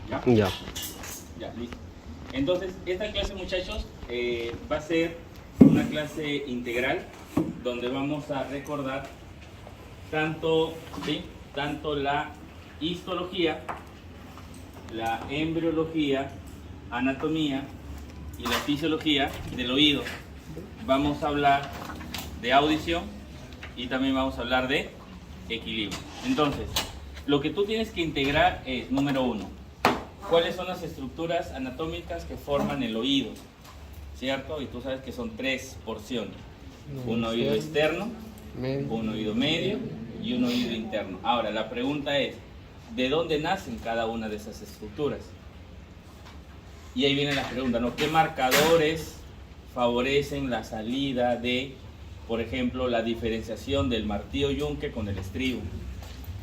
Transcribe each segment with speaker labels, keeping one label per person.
Speaker 1: ¿Ya?
Speaker 2: Ya.
Speaker 1: Ya, listo. Entonces, esta clase, muchachos, va a ser una clase integral donde vamos a recordar tanto, ¿sí? Tanto la histología, la embriología, anatomía y la fisiología del oído. Vamos a hablar de audición y también vamos a hablar de equilibrio. Entonces, lo que tú tienes que integrar es, número uno, ¿cuáles son las estructuras anatómicas que forman el oído? ¿Cierto? Y tú sabes que son tres porciones. Un oído externo, un oído medio y un oído interno. Ahora, la pregunta es, ¿de dónde nacen cada una de esas estructuras? Y ahí viene la pregunta, ¿no? ¿Qué marcadores favorecen la salida de, por ejemplo, la diferenciación del martillo yunque con el estribo?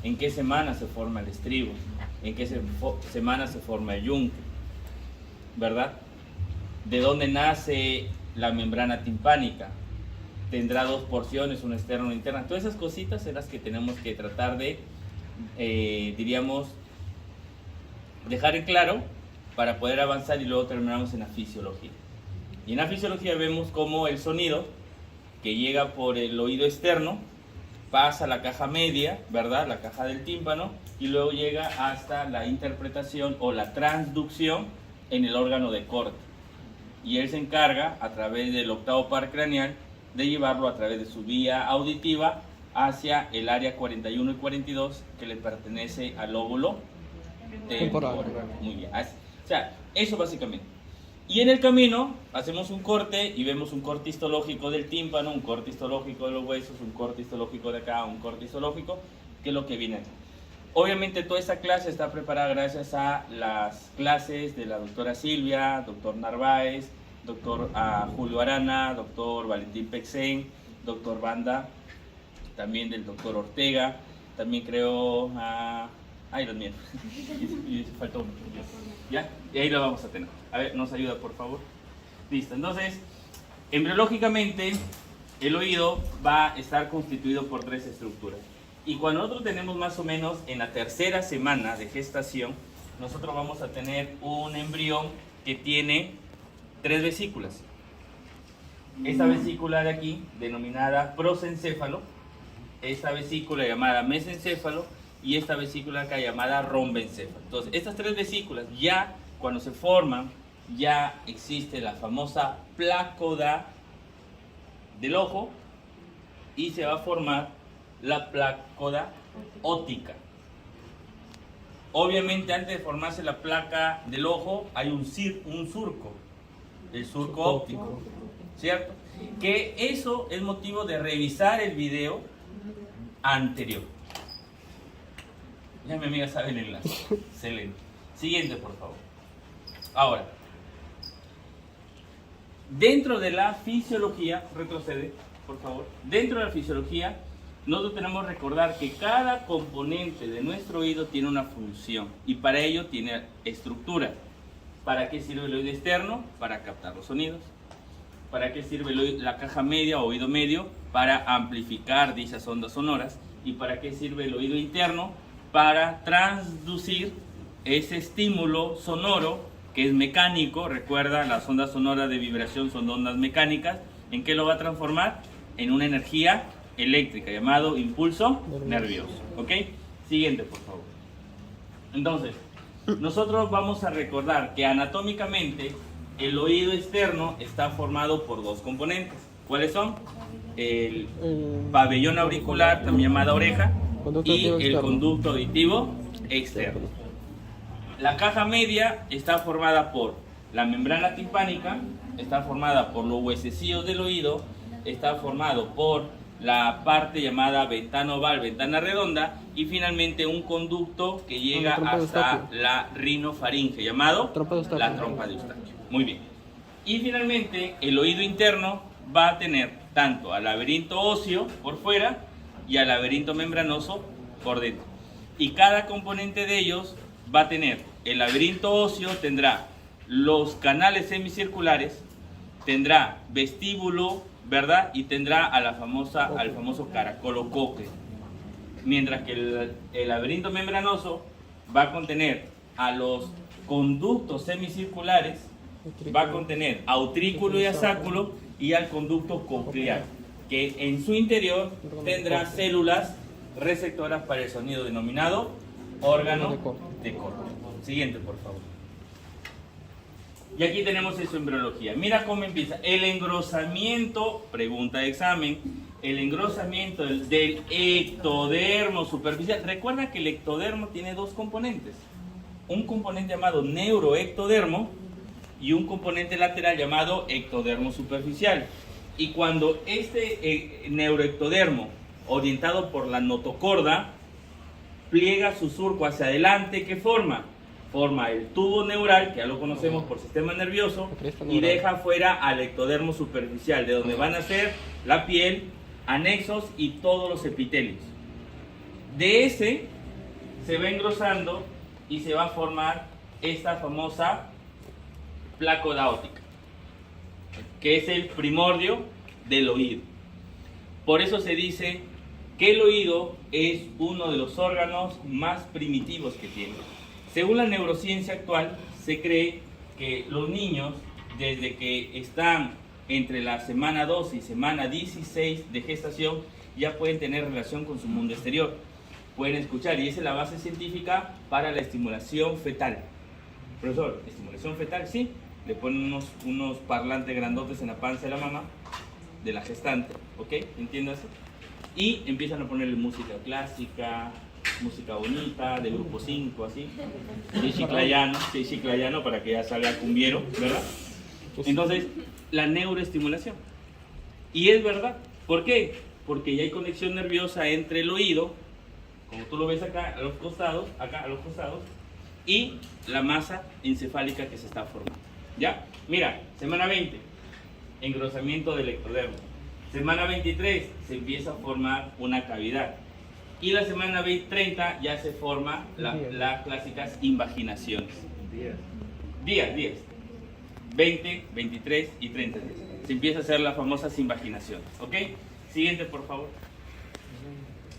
Speaker 1: ¿En qué semana se forma el estribo? ¿En qué semana se forma el yunque? ¿Verdad? ¿De dónde nace la membrana timpánica? Tendrá dos porciones, una externa y una interna. Todas esas cositas son las que tenemos que tratar de, diríamos, dejar en claro para poder avanzar y luego terminamos en la fisiología. Y en la fisiología vemos cómo el sonido que llega por el oído externo pasa a la caja media, ¿verdad? La caja del tímpano, y luego llega hasta la interpretación o la transducción en el órgano de corte. Y él se encarga, a través del octavo par craneal, de llevarlo a través de su vía auditiva hacia el área 41 y 42 que le pertenece al lóbulo temporal. Muy bien. O sea, eso básicamente. Y en el camino hacemos un corte y vemos un corte histológico del tímpano, un corte histológico de los huesos, un corte histológico de acá, un corte histológico, que es lo que viene aquí. Obviamente toda esta clase está preparada gracias a las clases de la doctora Silvia, doctor Narváez, doctor Julio Arana, doctor Valentín Pexén, doctor Banda, también del doctor Ortega, también creo ay, Dios mío, y faltó uno. ¿Ya? Y ahí lo vamos a tener. A ver, nos ayuda, por favor. Listo. Entonces, embriológicamente, el oído va a estar constituido por tres estructuras. Y cuando nosotros tenemos más o menos en la tercera semana de gestación, nosotros vamos a tener un embrión que tiene tres vesículas. Esta vesícula de aquí, denominada prosencéfalo, esta vesícula llamada mesencéfalo, y esta vesícula acá llamada rombencéfalo. Entonces, estas tres vesículas ya cuando se forman, ya existe la famosa plácoda del ojo y se va a formar la plácoda óptica. Obviamente, antes de formarse la placa del ojo, hay un surco, el surco óptico, ¿cierto? Que eso es motivo de revisar el video anterior. Ya mi amiga sabe el enlace. Excelente. Siguiente, por favor. Ahora, dentro de la fisiología, retrocede, por favor. Dentro de la fisiología, nosotros tenemos que recordar que cada componente de nuestro oído tiene una función y para ello tiene estructura. ¿Para qué sirve el oído externo? Para captar los sonidos. ¿Para qué sirve la caja media o oído medio? Para amplificar dichas ondas sonoras. ¿Y para qué sirve el oído interno? Para transducir ese estímulo sonoro que es mecánico. Recuerda, las ondas sonoras de vibración son ondas mecánicas. ¿En qué lo va a transformar? En una energía eléctrica llamado impulso nervioso. ¿Ok? Siguiente, por favor. Entonces, nosotros vamos a recordar que anatómicamente el oído externo está formado por dos componentes. ¿Cuáles son? El pabellón auricular, también llamada oreja, y el conducto auditivo externo. La caja media está formada por la membrana timpánica, está formada por los huesecillos del oído, está formado por la parte llamada ventana oval, ventana redonda, y finalmente un conducto que llega hasta la rinofaringe, llamado la trompa de Eustaquio. Muy bien. Y finalmente el oído interno va a tener tanto al laberinto óseo por fuera y al laberinto membranoso por dentro. Y cada componente de ellos va a tener, el laberinto óseo tendrá los canales semicirculares, tendrá vestíbulo, ¿verdad? Y tendrá a al famoso caracol cócleo. Mientras que el laberinto membranoso va a contener a los conductos semicirculares, va a contener autrículo y asáculo, y al conducto coclear, que en su interior tendrá células receptoras para el sonido denominado órgano de Corte. Siguiente, por favor. Y aquí tenemos eso en embriología. Mira cómo empieza. El engrosamiento, pregunta de examen, el engrosamiento del ectodermo superficial. Recuerda que el ectodermo tiene dos componentes. Un componente llamado neuroectodermo y un componente lateral llamado ectodermo superficial. Y cuando este neuroectodermo, orientado por la notocorda, pliega su surco hacia adelante, ¿qué forma? Forma el tubo neural, que ya lo conocemos por sistema nervioso, y deja fuera al ectodermo superficial, de donde van a ser la piel, anexos y todos los epitelios. De ese se va engrosando y se va a formar esta famosa placa aórtica, que es el primordio del oído. Por eso se dice que el oído es uno de los órganos más primitivos que tiene. Según la neurociencia actual, se cree que los niños, desde que están entre la semana 12 y semana 16 de gestación, ya pueden tener relación con su mundo exterior. Pueden escuchar, y esa es la base científica para la estimulación fetal. Profesor, ¿estimulación fetal? Sí. Le ponen unos parlantes grandotes en la panza de la mamá, de la gestante, ¿ok? ¿Entiéndase? Y empiezan a ponerle música clásica, música bonita, de grupo 5, así. Sí, chiclayano, para que ya salga cumbiero, ¿verdad? Entonces, la neuroestimulación. Y es verdad. ¿Por qué? Porque ya hay conexión nerviosa entre el oído, como tú lo ves acá a los costados, y la masa encefálica que se está formando. ¿Ya? Mira, semana 20, engrosamiento del ectodermo. Semana 23 se empieza a formar una cavidad. Y la semana 30 ya se forma las clásicas invaginaciones. Días. 20, 23 y 30 días. Se empieza a hacer las famosas invaginaciones. ¿Ok? Siguiente, por favor.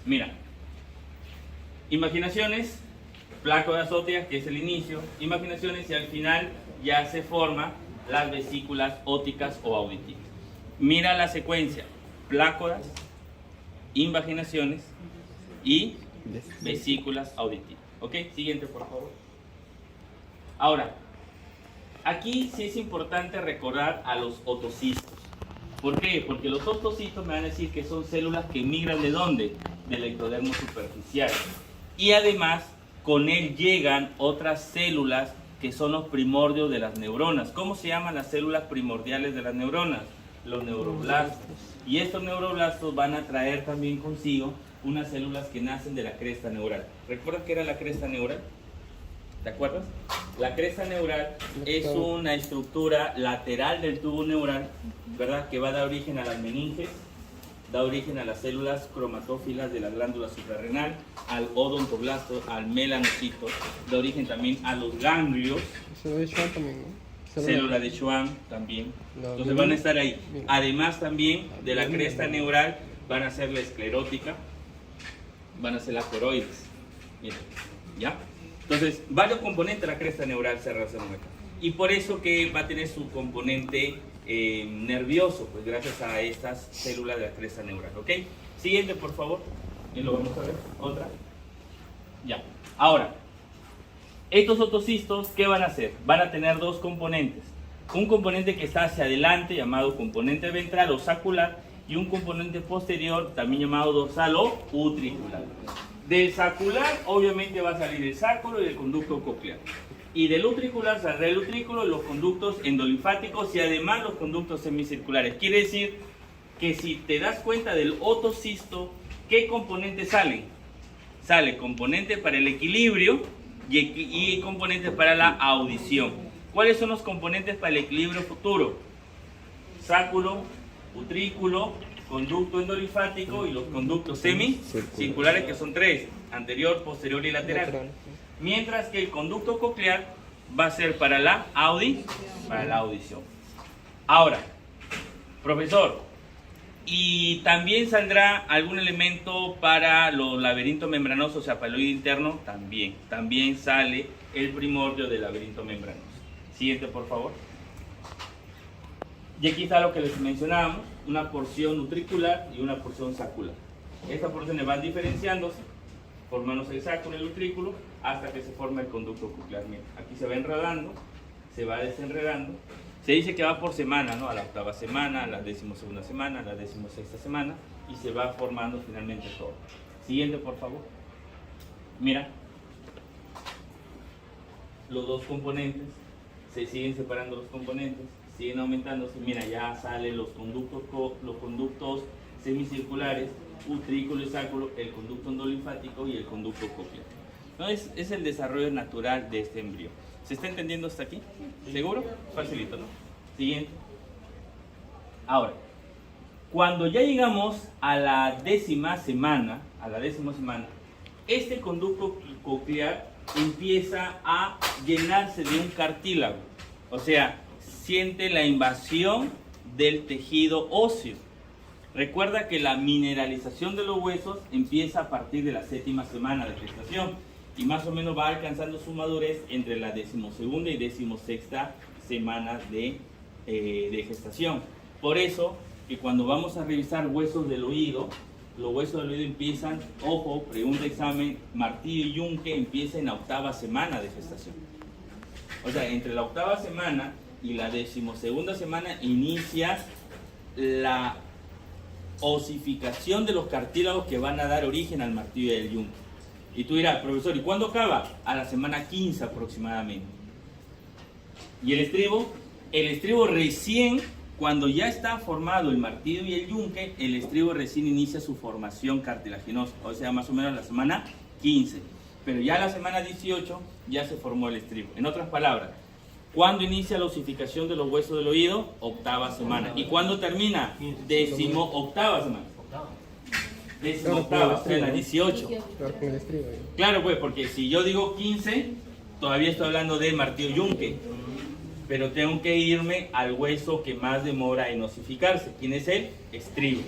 Speaker 1: Mira. Imaginaciones, placa azotea, que es el inicio. Imaginaciones, y al final ya se forman las vesículas ópticas o auditivas. Mira la secuencia: plácodas, invaginaciones y vesículas auditivas. ¿Ok? Siguiente, por favor. Ahora, aquí sí es importante recordar a los otocistos. ¿Por qué? Porque los otocistos me van a decir que son células que migran ¿de dónde? Del ectodermo superficial. Y además, con él llegan otras células que son los primordios de las neuronas. ¿Cómo se llaman las células primordiales de las neuronas? Los neuroblastos. Y estos neuroblastos van a traer también consigo unas células que nacen de la cresta neural. ¿Recuerdas qué era la cresta neural? ¿Te acuerdas? La cresta neural es una estructura lateral del tubo neural, ¿verdad? Que va a dar origen a las meninges, da origen a las células cromatófilas de la glándula suprarrenal, al odontoblasto, al melanocito, da origen también a los ganglios.
Speaker 2: Célula de Schwann también, ¿no?
Speaker 1: Célula de Schwann también. Entonces van a estar ahí. Además también de la cresta neural van a ser la esclerótica, van a ser las coroides. Miren, ¿ya? Entonces, varios componentes de la cresta neural se relacionan acá. Y por eso que va a tener su componente nervioso, pues gracias a estas células de la cresta neural. ¿Ok? Siguiente, por favor. Y lo vamos a ver. Otra. Ya. Ahora, estos otocistos, ¿qué van a hacer? Van a tener dos componentes. Un componente que está hacia adelante, llamado componente ventral o sacular, y un componente posterior, también llamado dorsal o utricular. Del sacular, obviamente, va a salir el sáculo y el conducto coclear. Y del utricular saldrá el utrículo y los conductos endolinfáticos y además los conductos semicirculares. Quiere decir que si te das cuenta del otocisto, ¿qué componentes salen? Sale componente para el equilibrio y componentes para la audición. ¿Cuáles son los componentes para el equilibrio futuro? Sáculo, utrículo, conducto endolinfático y los conductos semicirculares, que son tres: anterior, posterior y lateral. Mientras que el conducto coclear va a ser para la audición. Ahora, profesor, ¿y también saldrá algún elemento para los laberintos membranosos, o sea, para el oído interno? También sale el primordio del laberinto membranoso. Siguiente, por favor. Y aquí está lo que les mencionábamos, una porción utricular y una porción sacular. Estas porciones van diferenciándose, formándose el sacro y el utrículo, hasta que se forma el conducto coclear. Mira, aquí se va enredando, se va desenredando. Se dice que va por semana, ¿no? A la 8ª semana, a la 12ª semana, a la 16ª semana, y se va formando finalmente todo. Siguiente, por favor. Mira, los dos componentes, se siguen separando los componentes, siguen aumentándose. Mira, ya salen los conductos semicirculares, utrículo y sacro, el conducto endolinfático y el conducto coclear. ¿No? Es el desarrollo natural de este embrión. ¿Se está entendiendo hasta aquí? ¿Seguro? Facilito, ¿no? Siguiente. Ahora, cuando ya llegamos a la 10ª semana, este conducto coclear empieza a llenarse de un cartílago. O sea, siente la invasión del tejido óseo. Recuerda que la mineralización de los huesos empieza a partir de la 7ª semana de gestación y más o menos va alcanzando su madurez entre la 12ª y 16ª semana de gestación. Por eso que cuando vamos a revisar huesos del oído, los huesos del oído empiezan, ojo, pregunta examen, martillo y yunque empieza en la 8ª semana de gestación. O sea, entre la 8ª semana y la 12ª semana inicia la osificación de los cartílagos que van a dar origen al martillo y al yunque. Y tú dirás, profesor, ¿y cuándo acaba? A la semana 15 aproximadamente. ¿Y el estribo? El estribo recién, cuando ya está formado el martillo y el yunque, el estribo recién inicia su formación cartilaginosa, o sea, más o menos a la semana 15. Pero ya a la semana 18 ya se formó el estribo. En otras palabras, ¿cuándo inicia la osificación de los huesos del oído? 8ª semana. ¿Y cuándo termina? 18ª semana. 18ª, o sea, la 18. Claro, pues, porque si yo digo 15, todavía estoy hablando de martillo yunque. Pero tengo que irme al hueso que más demora en osificarse. ¿Quién es el? Estribo.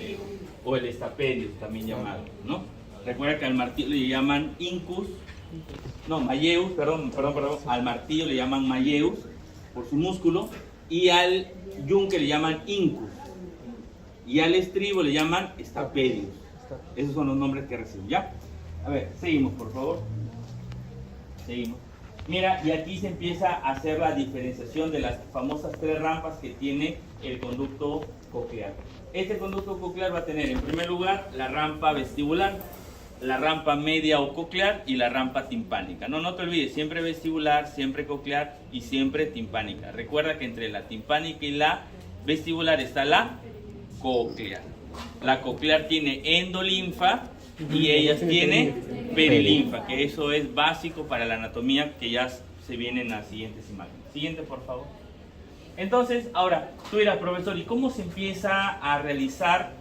Speaker 1: O el estapedio, también llamado, ¿no? Recuerda que al martillo le llaman mayeus, perdón. Al martillo le llaman mayeus por su músculo. Y al yunque le llaman incus. Y al estribo le llaman estapedios. Esos son los nombres que reciben, ¿ya? A ver, seguimos, por favor. Seguimos. Mira, y aquí se empieza a hacer la diferenciación de las famosas 3 rampas que tiene el conducto coclear. Este conducto coclear va a tener, en primer lugar, la rampa vestibular, la rampa media o coclear y la rampa timpánica. No te olvides, siempre vestibular, siempre coclear y siempre timpánica. Recuerda que entre la timpánica y la vestibular está la coclear. La coclear tiene endolinfa y ellas tienen perilinfa, que eso es básico para la anatomía, que ya se vienen en las siguientes imágenes. Siguiente, por favor. Entonces, ahora, tú dirás, profesor, ¿y cómo se empieza a realizar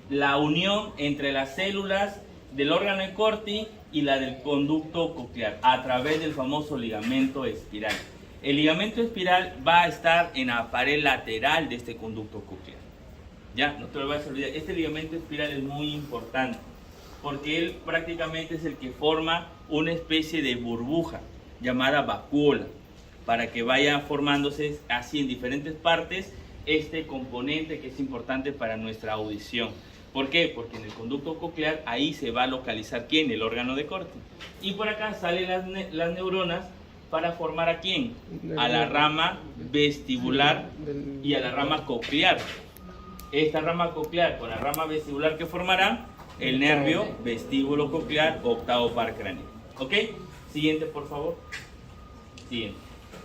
Speaker 1: la unión entre las células del órgano de Corti y la del conducto coclear? A través del famoso ligamento espiral. El ligamento espiral va a estar en la pared lateral de este conducto coclear. Ya, no te lo vayas a olvidar. Este ligamento espiral es muy importante porque él prácticamente es el que forma una especie de burbuja llamada vacuola para que vaya formándose así en diferentes partes este componente que es importante para nuestra audición. ¿Por qué? Porque en el conducto coclear ahí se va a localizar ¿quién? El órgano de Corti. Y por acá salen las neuronas para formar ¿a quién? A la rama vestibular y a la rama coclear. Esta rama coclear con la rama vestibular que formará el nervio vestíbulo coclear octavo par craneal. ¿Ok? Siguiente, por favor. Siguiente.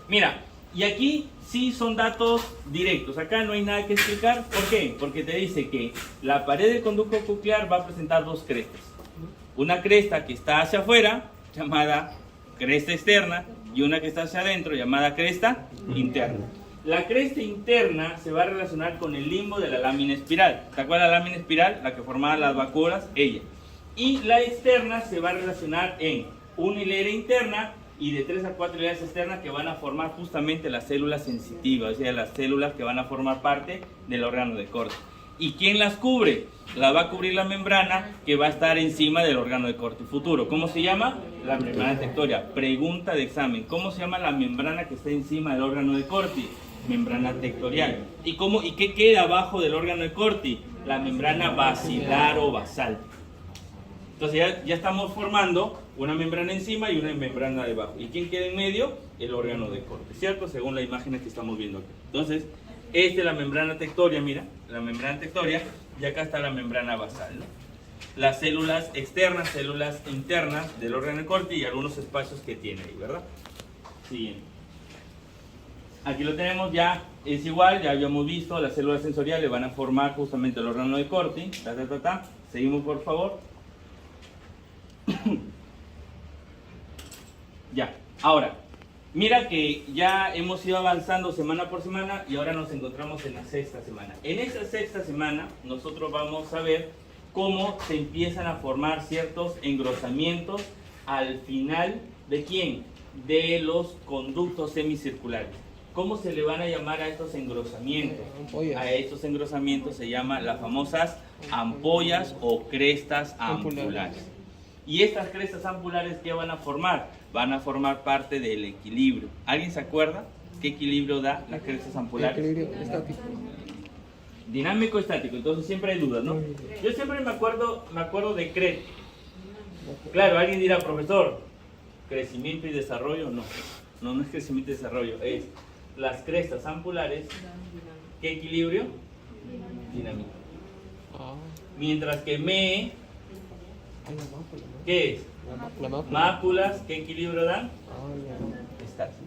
Speaker 1: Mira, y aquí sí son datos directos. Acá no hay nada que explicar. ¿Por qué? Porque te dice que la pared del conducto coclear va a presentar 2 crestas. Una cresta que está hacia afuera, llamada cresta externa, y una que está hacia adentro, llamada cresta interna. La cresta interna se va a relacionar con el limbo de la lámina espiral. ¿Te acuerdas la lámina espiral? La que formaba las vacuolas, ella. Y la externa se va a relacionar en una hilera interna y de 3 a 4 hileras externas que van a formar justamente las células sensitivas, o sea, las células que van a formar parte del órgano de Corti. ¿Y quién las cubre? La va a cubrir la membrana que va a estar encima del órgano de Corti futuro. ¿Cómo se llama? La membrana tectoria. Pregunta de examen. ¿Cómo se llama la membrana que está encima del órgano de Corti? Membrana tectorial. ¿Y qué queda abajo del órgano de Corti? La membrana basilar o basal. Entonces ya estamos formando una membrana encima y una membrana debajo. ¿Y quién queda en medio? El órgano de Corti, ¿cierto? Según la imagen que estamos viendo aquí. Entonces, esta es la membrana tectoria, mira, la membrana tectoria, y acá está la membrana basal, ¿no? Las células externas, células internas del órgano de Corti y algunos espacios que tiene ahí, ¿verdad? Siguiente. Aquí lo tenemos, ya es igual, ya habíamos visto, las células sensoriales van a formar justamente el órgano de Corti. Seguimos, por favor. Ya, ahora, mira que ya hemos ido avanzando semana por semana y ahora nos encontramos en la sexta semana. En esta sexta semana nosotros vamos a ver cómo se empiezan a formar ciertos engrosamientos al final ¿de quién? De los conductos semicirculares. ¿Cómo se le van a llamar a estos engrosamientos? A estos engrosamientos se llaman las famosas ampollas o crestas ampulares. ¿Y estas crestas ampulares qué van a formar? Van a formar parte del equilibrio. ¿Alguien se acuerda qué equilibrio da las crestas ampulares?
Speaker 2: Equilibrio estático.
Speaker 1: Dinámico estático, entonces siempre hay dudas, ¿no? Yo siempre me acuerdo de CRE. Claro, alguien dirá, profesor, crecimiento y desarrollo, no es crecimiento y desarrollo, es las crestas ampulares, ¿qué equilibrio? Dinámico. Mientras que ME, ¿qué es?
Speaker 2: La mácula.
Speaker 1: Máculas, ¿qué equilibrio dan? Estático.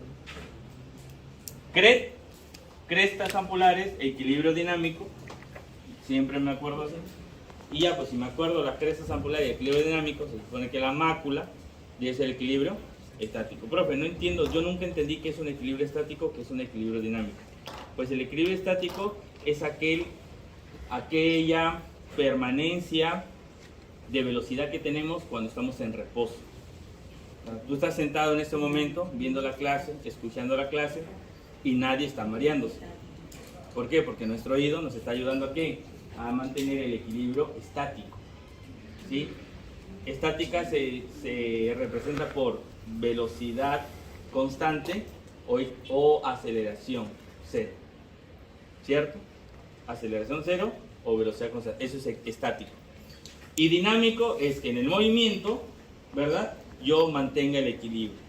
Speaker 1: Crestas ampulares, equilibrio dinámico, siempre me acuerdo así. Y ya, pues si me acuerdo las crestas ampulares y equilibrio dinámico, se supone que la mácula es el equilibrio estático. Profe, no entiendo, yo nunca entendí qué es un equilibrio estático, qué es un equilibrio dinámico. Pues el equilibrio estático es aquella permanencia de velocidad que tenemos cuando estamos en reposo. Tú estás sentado en este momento, viendo la clase, escuchando la clase, y nadie está mareándose. ¿Por qué? Porque nuestro oído nos está ayudando ¿a qué? A mantener el equilibrio estático. ¿Sí? Estática se representa por velocidad constante o aceleración cero. ¿Cierto? Aceleración cero o velocidad constante. Eso es estático. Y dinámico es que en el movimiento, ¿verdad? Yo mantenga el equilibrio.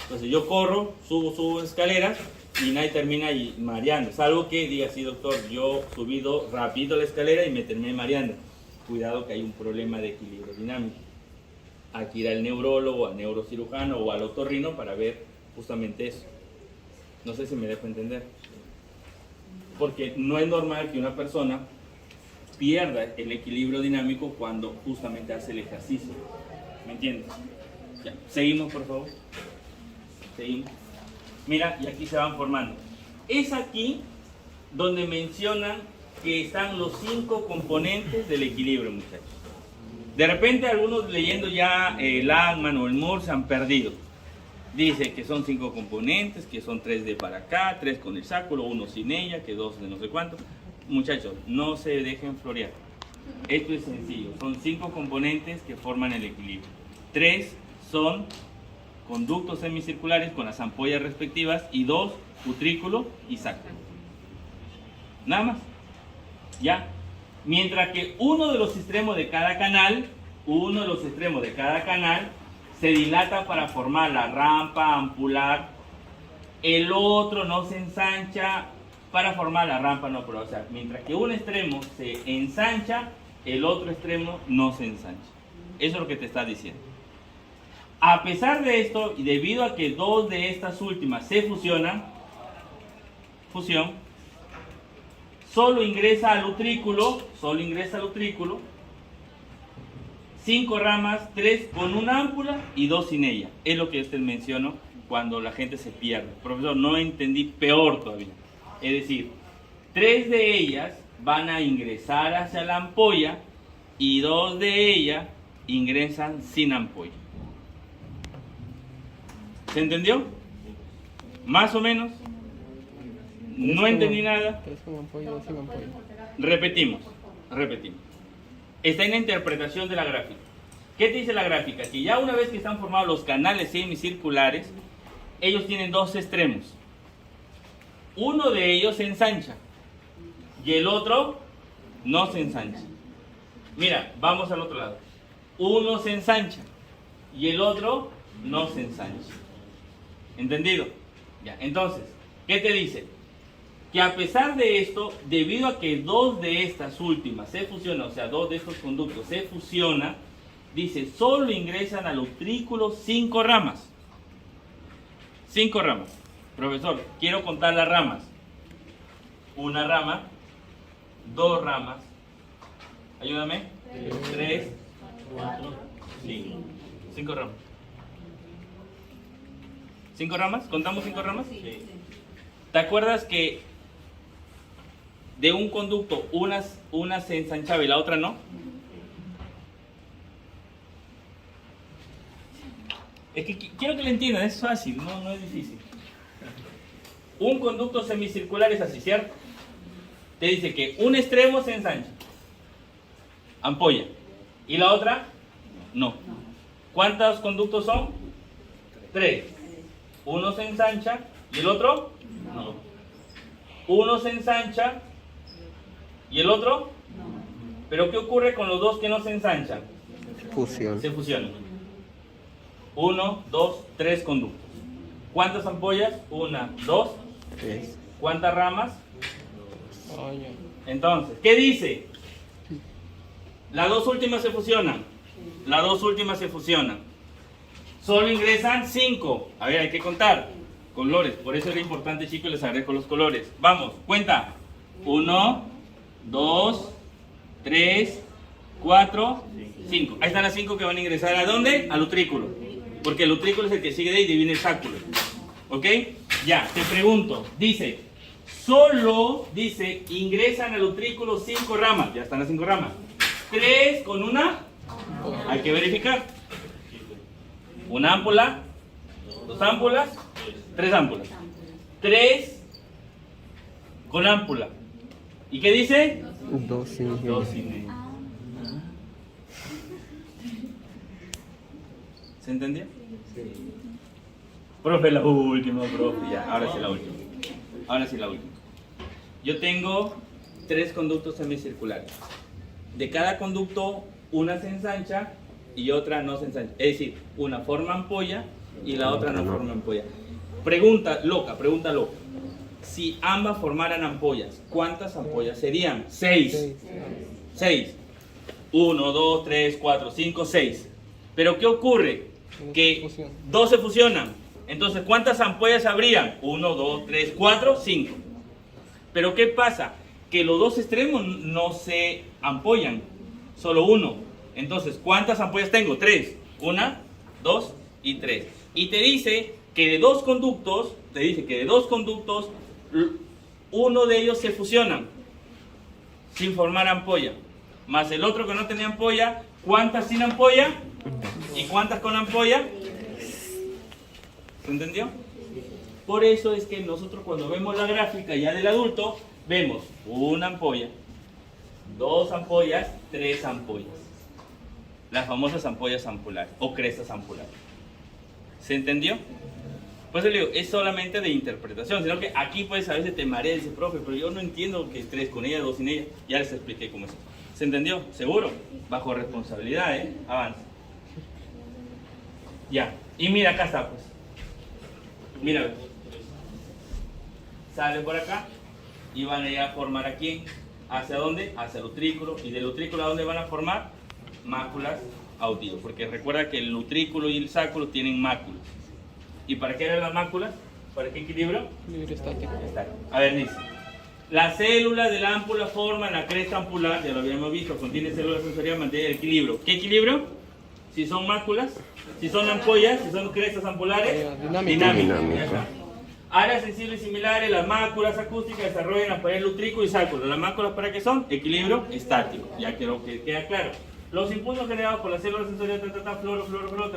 Speaker 1: Entonces yo corro, subo escaleras y nadie termina ahí mareando. Salvo que diga, sí doctor, yo he subido rápido la escalera y me terminé mareando. Cuidado que hay un problema de equilibrio dinámico. Hay que ir al neurólogo, al neurocirujano o al otorrino para ver justamente eso. No sé si me dejo entender. Porque no es normal que una persona pierda el equilibrio dinámico cuando justamente hace el ejercicio. ¿Me entiendes? Ya. Seguimos, por favor. Seguimos. Mira, y aquí se van formando. Es aquí donde mencionan que están los 5 componentes del equilibrio, muchachos. De repente algunos leyendo ya el Langman o el Moore se han perdido. Dice que son 5 componentes, que son 3 de para acá, 3 con el sacro, 1 sin ella, que 2 de no sé cuánto. Muchachos, no se dejen florear. Esto es sencillo. Son 5 componentes que forman el equilibrio. 3 son conductos semicirculares con las ampollas respectivas y 2 utrículo y sacro. Nada más. ¿Ya? Mientras que uno de los extremos de cada canal se dilata para formar la rampa ampular, el otro no se ensancha para formar la rampa no ampular. O sea, mientras que un extremo se ensancha, el otro extremo no se ensancha. Eso es lo que te está diciendo. A pesar de esto, y debido a que 2 de estas últimas se fusionan, solo ingresa al utrículo, 5 ramas, 3 con una ámpula y 2 sin ella. Es lo que yo te menciono cuando la gente se pierde. Profesor, no entendí, peor todavía. Es decir, 3 de ellas van a ingresar hacia la ampolla y 2 de ellas ingresan sin ampolla. ¿Se entendió? ¿Más o menos? No entendí nada.
Speaker 2: 3 con ampolla, 2 sin ampolla.
Speaker 1: Repetimos. Está en la interpretación de la gráfica. ¿Qué te dice la gráfica? Que ya una vez que están formados los canales semicirculares, ellos tienen dos extremos. Uno de ellos se ensancha y el otro no se ensancha. Mira, vamos al otro lado. Uno se ensancha y el otro no se ensancha. ¿Entendido? Ya, entonces, ¿qué te dice? Que a pesar de esto, debido a que dos de estas últimas se fusionan, o sea, dos de estos conductos se fusionan, dice, solo ingresan al utrículo 5 ramas. 5 ramas. Profesor, quiero contar las ramas. Una rama, 2 ramas. Ayúdame. 3, 4, 5. 5 ramas. ¿5 ramas? ¿Contamos 5 ramas? Sí. ¿Te acuerdas que de un conducto una se ensanchaba y la otra no? Es que quiero que lo entiendan, es fácil, no es difícil. Un conducto semicircular es así, ¿cierto? Te dice que un extremo se ensancha, ampolla, y la otra no. ¿Cuántos conductos son? 3. Uno se ensancha y el otro no. Uno se ensancha y el otro no. Pero ¿qué ocurre con los dos que no se ensanchan?
Speaker 2: Fusión.
Speaker 1: Se fusionan. 1, 2, 3 conductos. ¿Cuántas ampollas? 1, 2,
Speaker 2: 3.
Speaker 1: ¿Cuántas ramas?
Speaker 2: Oh, ya.
Speaker 1: Entonces, ¿qué dice? Las dos últimas se fusionan. Las dos últimas se fusionan. Solo ingresan 5. A ver, hay que contar. Colores. Por eso era importante, chicos, les agrego los colores. Vamos, cuenta. 1, 2, 3, 4, 5. Ahí están las 5 que van a ingresar. ¿A dónde? Al utrículo. Porque el utrículo es el que sigue de ahí y viene el sáculo. ¿Ok? Ya, te pregunto. Dice, solo, dice, ingresan al utrículo 5 ramas. Ya están las 5 ramas. 3 con una. Hay que verificar. Una ámpula, 2 ámpulas, 3 ámpulas. 3 con ámpula. ¿Y qué dice?
Speaker 2: 2 y medio.
Speaker 1: 2 y medio. ¿Se entendió? Sí. Profe, la última, profe. Ya, ahora sí la última. Ahora sí la última. Yo tengo 3 conductos semicirculares. De cada conducto, una se ensancha y otra no se ensancha. Es decir, una forma ampolla y la otra no forma ampolla. Pregunta loca. Si ambas formaran ampollas, ¿cuántas ampollas serían? 6. 6. 1, 2, 3, 4, 5, 6. Pero ¿qué ocurre? Que 2 se fusionan. Entonces, ¿cuántas ampollas habrían? 1, 2, 3, 4, 5. Pero ¿qué pasa? Que los dos extremos no se ampollan, solo uno. Entonces, ¿cuántas ampollas tengo? 3. 1, 2 y 3. Y te dice que de dos conductos, uno de ellos se fusionan sin formar ampolla. Más el otro que no tenía ampolla, ¿cuántas sin ampolla? ¿Y cuántas con ampolla? ¿Se entendió? Por eso es que nosotros cuando vemos la gráfica ya del adulto, vemos una ampolla, 2 ampollas, 3 ampollas. Las famosas ampollas ampulares o crestas ampulares. ¿Se entendió? Pues le digo, es solamente de interpretación, sino que aquí pues a veces te mareas y dices, profe, pero yo no entiendo que es 3 con ella, 2 sin ella. Ya les expliqué cómo es. ¿Se entendió? ¿Seguro? Bajo responsabilidad, ¿eh? Avanza. Ya. Y mira, acá está pues. Mira, sale por acá y van a ir a formar aquí. ¿Hacia dónde? Hacia el utrículo. ¿Y del utrículo a dónde van a formar? Máculas auditivas. Porque recuerda que el utrículo y el sáculo tienen máculas. ¿Y para qué eran las máculas? ¿Para qué equilibrio?
Speaker 2: Equilibrio estático.
Speaker 1: A ver, dice. Las células de la ámpula forman la cresta ampular, ya lo habíamos visto, contiene células sensoriales, mantiene el equilibrio. ¿Qué equilibrio? Si son máculas, si son ampollas, si son crestas ampulares, dinámica. Áreas sensibles similares, las máculas acústicas desarrollan la pared utrículo y sáculo. Las máculas, ¿para qué son? Equilibrio estático. Ya quiero que quede claro. Los impulsos generados por las células sensoriales, te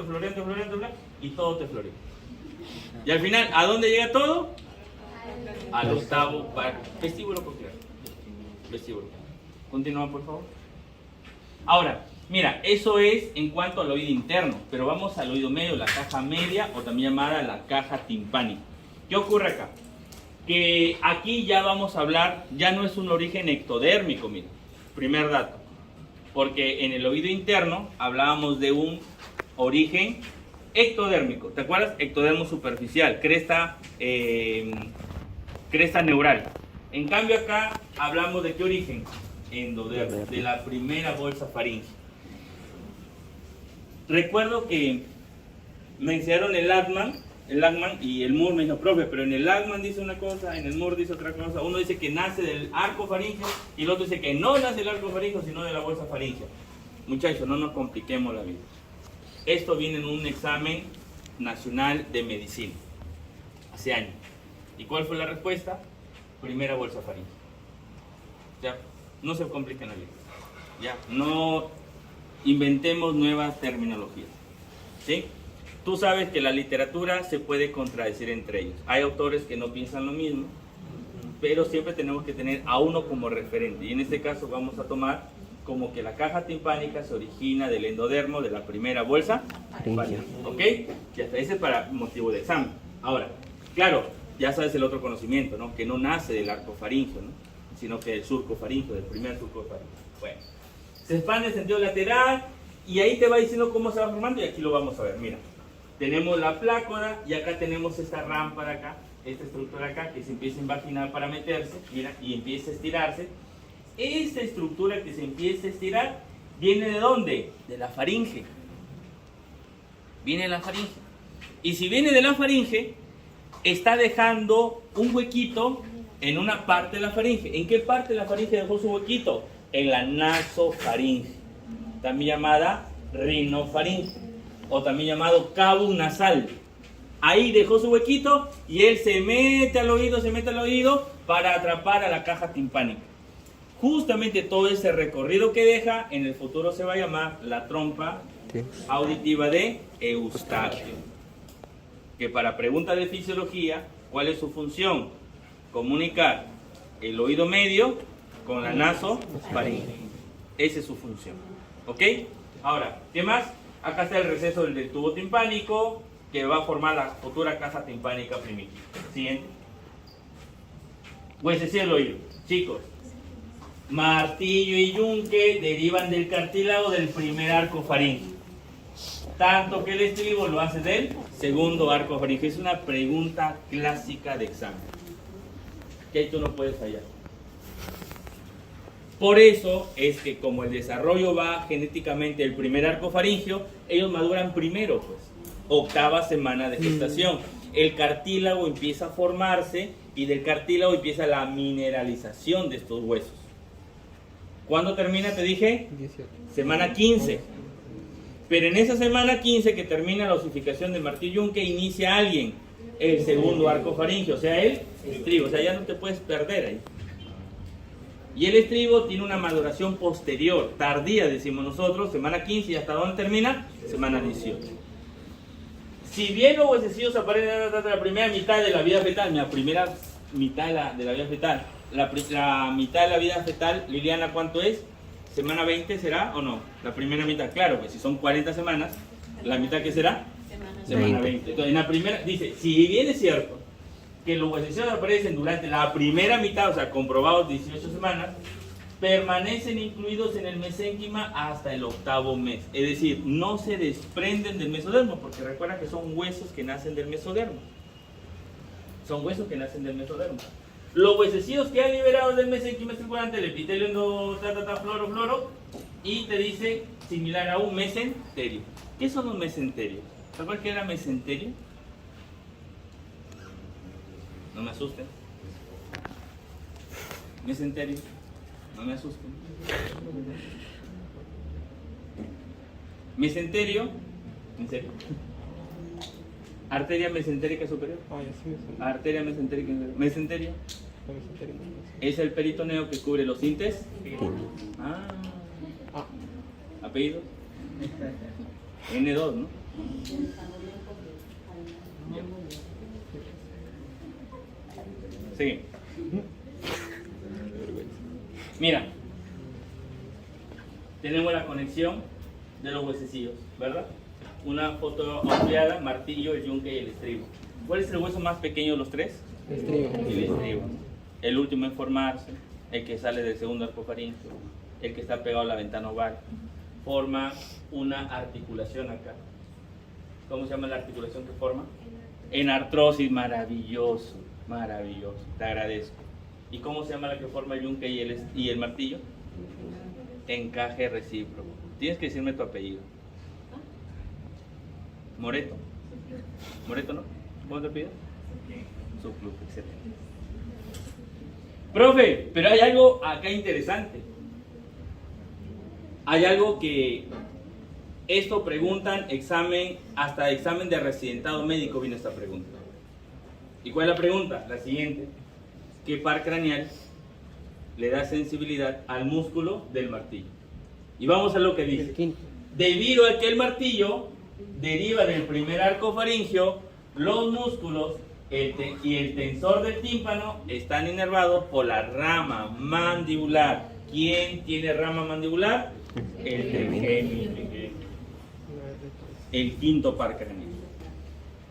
Speaker 1: florean, y todo te florea. Y al final, ¿a dónde llega todo? al octavo vestíbulo coclear. Vestíbulo. Continúa, por favor. Ahora, mira, eso es en cuanto al oído interno, pero vamos al oído medio, la caja media o también llamada la caja timpánica. ¿Qué ocurre acá? Que aquí ya vamos a hablar, ya no es un origen ectodérmico, mira, primer dato, porque en el oído interno hablábamos de un origen ectodérmico, ¿te acuerdas? Ectodermo superficial, cresta neural. En cambio acá hablamos de qué origen, endodermo, de la primera bolsa faríngea. Recuerdo que me enseñaron el Lachman y el Moore me dijo, profe, pero en el Lachman dice una cosa, en el Moore dice otra cosa. Uno dice que nace del arco faríngeo y el otro dice que no nace del arco faríngeo, sino de la bolsa faríngea. Muchachos, no nos compliquemos la vida. Esto viene en un examen nacional de medicina, hace años. ¿Y cuál fue la respuesta? Primera bolsa faríngea. Ya, no se compliquen la vida. Ya, no inventemos nuevas terminologías. ¿Sí? Tú sabes que la literatura se puede contradecir entre ellos. Hay autores que no piensan lo mismo, pero siempre tenemos que tener a uno como referente. Y en este caso vamos a tomar como que la caja timpánica se origina del endodermo de la primera bolsa faríngea. ¿Ok? Ya está, ese es para motivo de examen. Ahora, claro, ya sabes el otro conocimiento, ¿no? Que no nace del arco faríngeo, ¿no? Sino que del surco faríngeo, del primer surco faríngeo. Bueno, se expande en sentido lateral y ahí te va diciendo cómo se va formando y aquí lo vamos a ver. Mira, tenemos la plácoda y acá tenemos esta rampa de acá, esta estructura acá que se empieza a invaginar para meterse, mira, y empieza a estirarse. Esta estructura que se empieza a estirar viene ¿de dónde? De la faringe. Viene de la faringe. Y si viene de la faringe, está dejando un huequito en una parte de la faringe. ¿En qué parte de la faringe dejó su huequito? En la nasofaringe, también llamada rinofaringe, o también llamado cabo nasal. Ahí dejó su huequito y él se mete al oído para atrapar a la caja timpánica. Justamente todo ese recorrido que deja, en el futuro se va a llamar la trompa auditiva de Eustaquio. Que para preguntas de fisiología, ¿cuál es su función? Comunicar el oído medio con la nasofaringe. Esa es su función. ¿Ok? Ahora, ¿qué más? Acá está el receso del tubo timpánico que va a formar la futura caja timpánica primitiva. Siguiente. Huesecilla del oído. Chicos, martillo y yunque derivan del cartílago del primer arco faríngeo. Tanto que el estribo lo hace del segundo arco faríngeo. Es una pregunta clásica de examen, que ahí tú no puedes fallar. Por eso es que como el desarrollo va genéticamente del primer arco faríngeo, ellos maduran primero, pues, octava semana de gestación. El cartílago empieza a formarse y del cartílago empieza la mineralización de estos huesos. ¿Cuándo termina? Te dije,
Speaker 2: 18.
Speaker 1: semana 15. Pero en esa semana 15 que termina la osificación del martillo yunque, inicia alguien, el segundo arco faríngeo, o sea, el estribo. O sea, ya no te puedes perder ahí. Y el estribo tiene una maduración posterior, tardía, decimos nosotros, semana 15, y ¿hasta dónde termina? Semana 18. Si bien los huesecillos aparecen en la primera mitad de la vida fetal, la primera mitad de la vida fetal, la mitad de la vida fetal, Liliana, ¿cuánto es? ¿Semana 20 será o no? La primera mitad, claro, que si son 40 semanas, ¿la mitad qué será? Semana 20. Entonces, en la primera, dice, si bien es cierto que los huesecillos aparecen durante la primera mitad, o sea, comprobados 18 semanas, permanecen incluidos en el mesénquima hasta el octavo mes. Es decir, no se desprenden del mesodermo, porque recuerda que son huesos que nacen del mesodermo. Son huesos que nacen del mesodermo. Los huesecillos que han liberado del mesénquima circulante, el epitelio endo, floro, y te dice similar a un mesenterio. ¿Qué son los mesenterios? ¿Recuerdas qué era mesenterio? No me asusten. Mesenterio. No me asusten. Mesenterio. ¿En serio? Arteria mesentérica superior.
Speaker 2: Ah, ya sí me suena.
Speaker 1: Arteria mesentérica inferior. Mesenterio.
Speaker 2: No me senté en
Speaker 1: Es el peritoneo que cubre los intestinos.
Speaker 2: Ah,
Speaker 1: Apellido. N2, ¿no? Bien. Sí. Mira, tenemos la conexión de los huesecillos, ¿verdad? Una foto ampliada, martillo, el yunque y el estribo. ¿Cuál es el hueso más pequeño de los tres?
Speaker 2: Estribo.
Speaker 1: El estribo. El último en formarse, el que sale del segundo arco faríngeo, el que está pegado a la ventana oval. Forma una articulación acá. ¿Cómo se llama la articulación que forma? Enartrosis, maravilloso, maravilloso, te agradezco. ¿Y cómo se llama la que forma el yunque y el martillo? Encaje recíproco. Tienes que decirme tu apellido. Moreto. Moreto, ¿no? ¿Cómo te pido? Subclub, excelente. Profe, pero hay algo acá interesante. Hay algo que esto preguntan examen, hasta examen de residentado médico vino esta pregunta. ¿Y cuál es la pregunta? La siguiente. ¿Qué par craneal le da sensibilidad al músculo del martillo? Y vamos a lo que
Speaker 2: El
Speaker 1: dice.
Speaker 2: quinto.
Speaker 1: Debido a que el martillo deriva del primer arco faríngeo, los músculos y el tensor del tímpano están inervados por la rama mandibular. ¿Quién tiene rama mandibular? El trigémino. El quinto par craneal.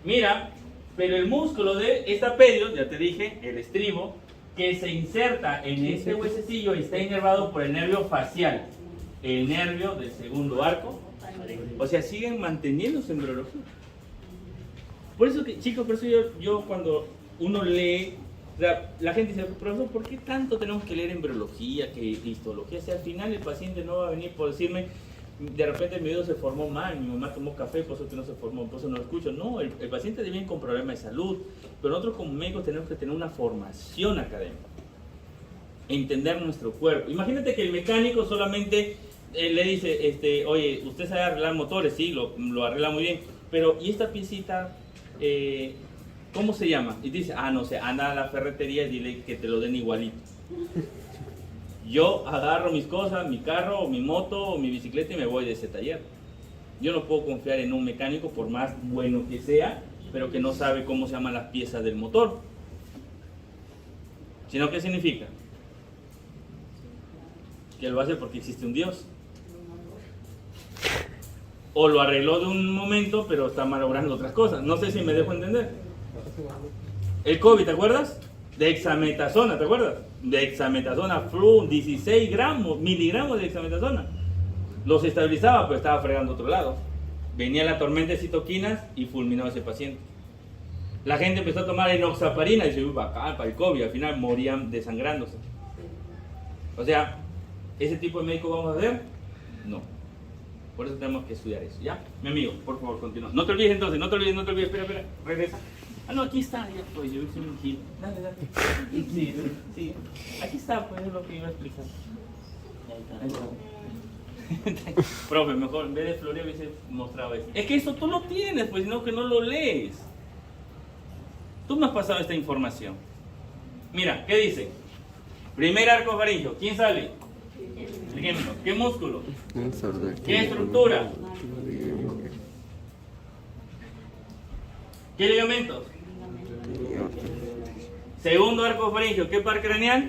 Speaker 1: Mira, pero el músculo de estapedio, ya te dije, el estribo, que se inserta en este huesecillo, está inervado por el nervio facial, el nervio del segundo arco. O sea, siguen manteniéndose en embriología. Por eso que, chicos, por eso yo cuando uno lee, la gente dice, profesor, ¿por qué tanto tenemos que leer embriología, que histología? Si al final el paciente no va a venir por decirme, de repente mi dedo se formó mal, mi mamá tomó café, por eso que no se formó, por eso no lo escucho. No, el paciente viene con problemas de salud, pero nosotros como médicos tenemos que tener una formación académica, entender nuestro cuerpo. Imagínate que el mecánico solamente le dice, oye, usted sabe arreglar motores, sí, lo arregla muy bien, pero ¿y esta piecita, cómo se llama? Y dice, no sé, anda a la ferretería y dile que te lo den igualito. Yo agarro mis cosas, mi carro, o mi moto, o mi bicicleta y me voy de ese taller. Yo no puedo confiar en un mecánico, por más bueno que sea, pero que no sabe cómo se llaman las piezas del motor. Sino, ¿qué significa? Que lo hace porque existe un Dios. O lo arregló de un momento, pero está malogrando otras cosas. No sé si me dejo entender. El COVID, ¿te acuerdas? De hexametasona, ¿te acuerdas? De hexametasona, flu, 16 miligramos de hexametasona. Los estabilizaba, pero estaba fregando otro lado. Venía la tormenta de citoquinas y fulminó a ese paciente. La gente empezó a tomar enoxaparina y dice, bacán, para el COVID, al final morían desangrándose. O sea, ¿ese tipo de médico vamos a hacer? No. Por eso tenemos que estudiar eso, ¿ya? Mi amigo, por favor, continúa. No te olvides entonces, no te olvides, espera, regresa. No, aquí está, ya, pues yo soy un gil. Dale. Sí. Aquí está, pues es lo que iba a explicar. Ahí está. Profe, mejor en vez de florear hubiese mostrado esto. Es que eso tú lo tienes, pues no que no lo lees. Tú me has pasado esta información. Mira, ¿qué dice? Primer arco faríngeo, ¿quién sale? Ejemplo, ¿qué músculo? ¿Qué estructura? ¿Qué ligamentos? Segundo arco faríngeo, ¿qué par craneal?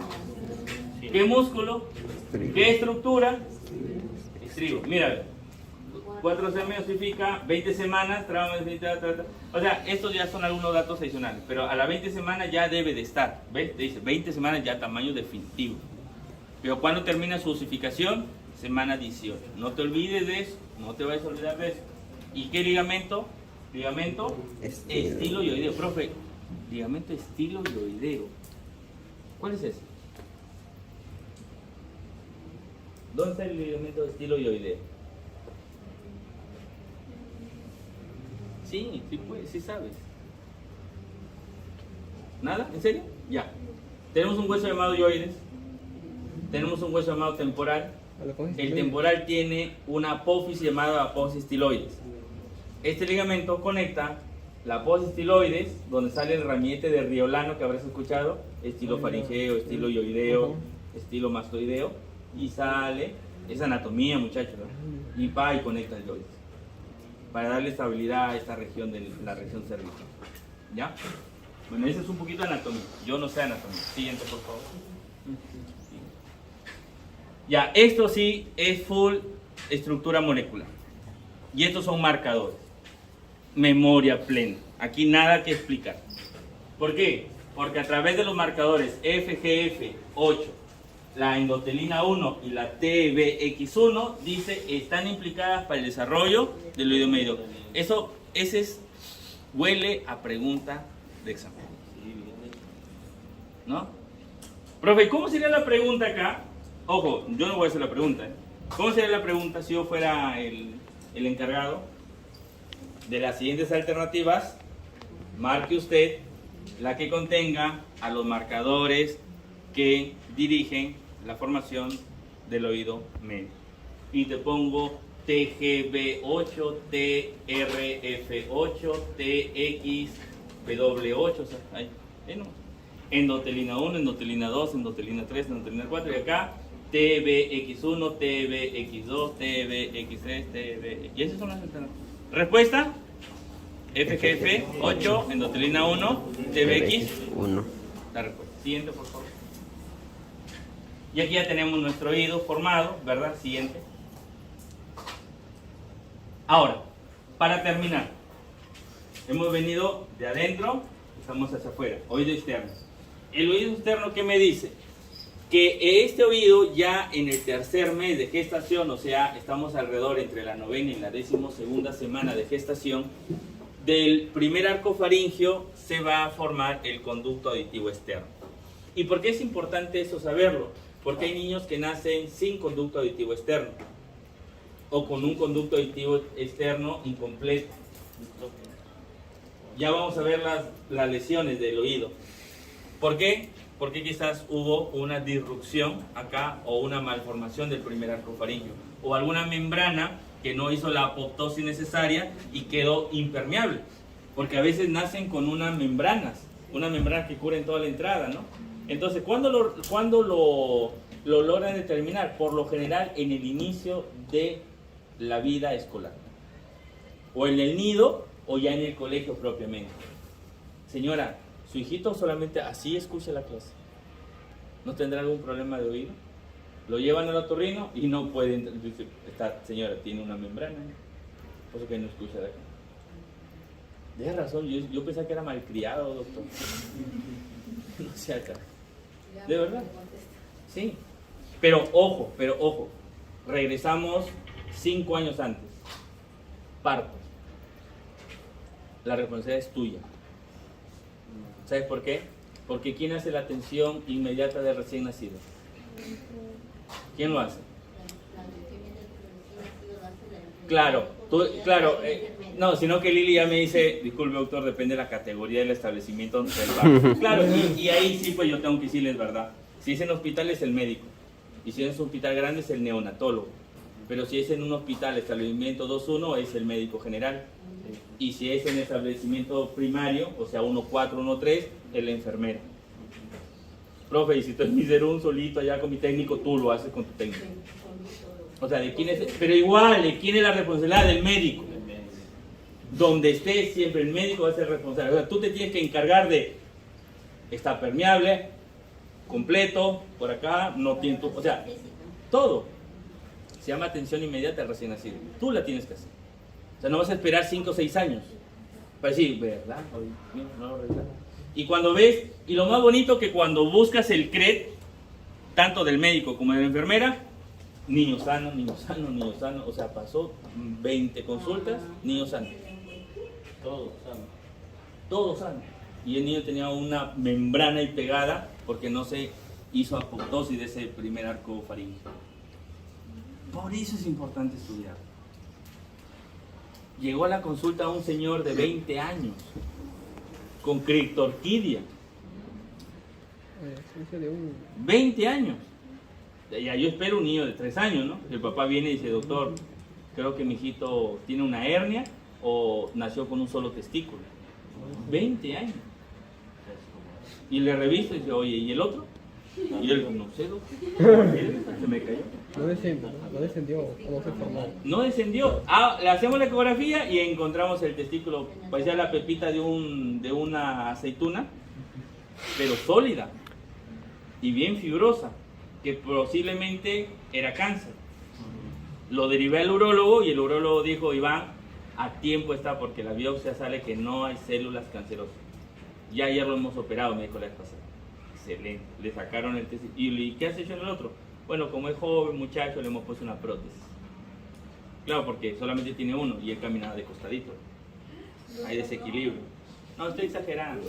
Speaker 1: ¿Qué músculo? ¿Qué estructura? Estribo. Mira, 4 semanas significa 20 semanas, trauma definitiva, o sea, estos ya son algunos datos adicionales, pero a las 20 semanas ya debe de estar, ¿ves? Te dice 20 semanas ya tamaño definitivo. Pero ¿cuándo termina su osificación? Semana 18. No te olvides de eso, no te vayas a olvidar de eso. ¿Y qué ligamento? Ligamento estiloioideo. Profe, ligamento estiloioideo. ¿Cuál es ese? ¿Dónde está el ligamento estiloioideo? Sí, puedes, sí sabes. ¿Nada? ¿En serio? Ya. Tenemos un hueso llamado ioides. Tenemos un hueso llamado temporal. El temporal tiene una apófisis llamada apófisis estiloides. Este ligamento conecta la apófisis estiloides, donde sale el ramillete de riolano que habrás escuchado, estilo faringeo, estilo ioideo, estilo mastoideo, y sale, es anatomía, muchachos, ¿no? Y va y conecta el ioides para darle estabilidad a esta región de la región cervical. ¿Ya? Bueno, ese es un poquito de anatomía. Yo no sé anatomía. Siguiente, por favor. Ya, esto sí es full estructura molecular. Y estos son marcadores. Memoria plena. Aquí nada que explicar. ¿Por qué? Porque a través de los marcadores FGF8, la endotelina 1 y la TBX1, dice, están implicadas para el desarrollo del oído medio. Ese huele a pregunta de examen. ¿No? Profe, ¿cómo sería la pregunta acá? Ojo, yo no voy a hacer la pregunta. ¿Cómo sería la pregunta si yo fuera el encargado de las siguientes alternativas? Marque usted la que contenga a los marcadores que dirigen la formación del oído medio. Y te pongo TGB8, TRF8, TXW8, o sea, ahí no. Endotelina 1, endotelina 2, endotelina 3, endotelina 4, y acá TBX1, TBX2, TBX3, TBX. Y esas son las alternativas. Respuesta: FGF 8, endotelina 1, TBX 1. La respuesta. Siguiente, por favor. Y aquí ya tenemos nuestro oído formado, ¿verdad? Siguiente. Ahora, para terminar, hemos venido de adentro, estamos hacia afuera, oído externo. El oído externo, ¿qué me dice? Que este oído ya en el tercer mes de gestación, o sea, estamos alrededor entre la 9ª y la 12ª semana de gestación, del primer arco faríngeo se va a formar el conducto auditivo externo. ¿Y por qué es importante eso saberlo? Porque hay niños que nacen sin conducto auditivo externo o con un conducto auditivo externo incompleto. Ya vamos a ver las lesiones del oído. ¿Por qué? Porque quizás hubo una disrupción acá o una malformación del primer arco faríngeo o alguna membrana que no hizo la apoptosis necesaria y quedó impermeable, porque a veces nacen con unas membranas que cubren toda la entrada, ¿no? Entonces, ¿cuándo lo logran determinar? Por lo general en el inicio de la vida escolar, o en el nido o ya en el colegio propiamente. Señora, su hijito solamente así escucha la clase. ¿No tendrá algún problema de oído? Lo llevan al otorrino y no pueden. Esta señora tiene una membrana, por eso que no escucha de acá. De razón, yo pensaba que era malcriado, doctor. No sé acá. ¿De verdad? Sí. Pero ojo. Regresamos 5 años antes. Parto. La responsabilidad es tuya. ¿Sabes por qué? Porque ¿quién hace la atención inmediata de recién nacido? ¿Quién lo hace? Claro, no, sino que Lili ya me dice, disculpe doctor, depende de la categoría del establecimiento donde se va. Claro, y ahí sí, pues yo tengo que decirles verdad. Si es en hospital es el médico, y si es un hospital grande es el neonatólogo. Pero si es en un hospital, establecimiento 2-1, es el médico general. Y si es en establecimiento primario, o sea 1-4, 1-3, es la enfermera. Profe, y si tú es mi un solito allá con mi técnico, tú lo haces con tu técnico. O sea, ¿de quién es? Pero igual, ¿de quién es la responsabilidad? Del médico. Donde estés, siempre el médico va a ser responsable. O sea, tú te tienes que encargar de, está permeable, completo, por acá, no tiene, o sea, todo. Se llama atención inmediata al recién nacido. Tú la tienes que hacer. O sea, no vas a esperar 5 o 6 años para decir, ¿verdad? No lo arreglaron. Y cuando ves, y lo más bonito que cuando buscas el CRED, tanto del médico como de la enfermera, niño sano, o sea, pasó 20 consultas, niño sano. Todo sano. Y el niño tenía una membrana ahí pegada porque no se hizo apoptosis de ese primer arco faríngeo. Por eso es importante estudiar. Llegó a la consulta un señor de 20 años con criptorquidia. 20 años. Ya yo espero un niño de 3 años, ¿no? El papá viene y dice, doctor, creo que mi hijito tiene una hernia o nació con un solo testículo. 20 años. Y le reviso y dice, oye, ¿y el otro? Y él, no sé, doctor, se me cayó.
Speaker 2: No descendió, ¿cómo se formó?
Speaker 1: No descendió. Le hacemos la ecografía y encontramos el testículo, parecía la pepita de una aceituna, pero sólida y bien fibrosa, que posiblemente era cáncer. Lo derivé al urólogo y el urólogo dijo, Iván, a tiempo está porque la biopsia sale que no hay células cancerosas. Ya ayer lo hemos operado, me dijo la vez pasada. Excelente. Le sacaron el testículo. ¿Y qué has hecho en el otro? Bueno, como es joven, muchacho, le hemos puesto una prótesis. Claro, porque solamente tiene uno y él caminaba de costadito. Hay desequilibrio. No, estoy exagerando.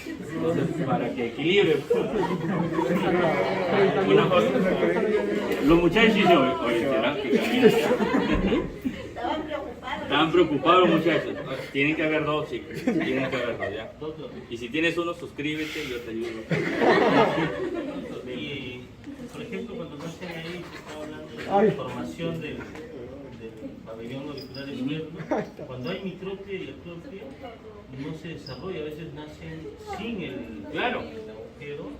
Speaker 1: Entonces, para que equilibre. Una cosa. Los muchachos dicen, oye, ¿será que caminan? Estaban preocupados los muchachos. Tienen que haber dos, chicos. Tienen que haber dos, ¿ya? Y si tienes uno, suscríbete y yo te ayudo.
Speaker 3: Y, por ejemplo, cuando nacen ahí, se está hablando de la formación del pabellón auricular externo. Cuando hay micropia y ectopia, no se desarrolla, a veces nacen sin el agujero.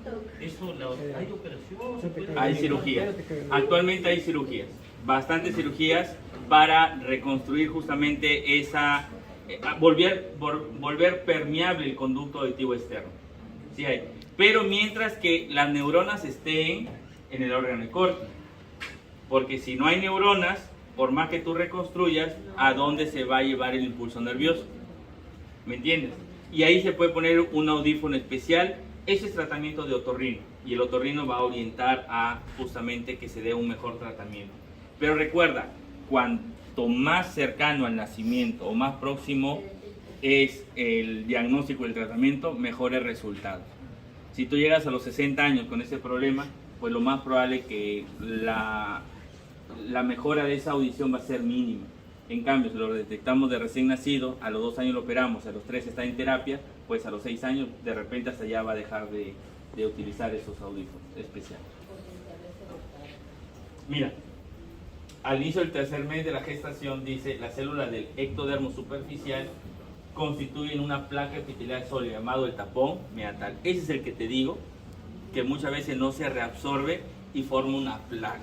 Speaker 3: Eso, ¿hay operación?
Speaker 1: Hay cirugías. Actualmente hay cirugías. Bastantes cirugías para reconstruir justamente esa, volver permeable el conducto auditivo externo. Sí hay. Pero mientras que las neuronas estén en el órgano córtico. Porque si no hay neuronas, por más que tú reconstruyas, ¿a dónde se va a llevar el impulso nervioso? ¿Me entiendes? Y ahí se puede poner un audífono especial. Ese es tratamiento de otorrino. Y el otorrino va a orientar a justamente que se dé un mejor tratamiento. Pero recuerda, cuanto más cercano al nacimiento o más próximo es el diagnóstico y el tratamiento, mejor el resultado. Si tú llegas a los 60 años con ese problema, pues lo más probable es que la mejora de esa audición va a ser mínima. En cambio, si lo detectamos de recién nacido, a los 2 años lo operamos, a los 3 está en terapia, pues a los 6 años de repente hasta ya va a dejar de utilizar esos audífonos especiales. Mira, al inicio del tercer mes de la gestación dice, las células del ectodermo superficial constituyen una placa epitelial sólida llamado el tapón meatal. Ese es el que te digo, que muchas veces no se reabsorbe y forma una placa.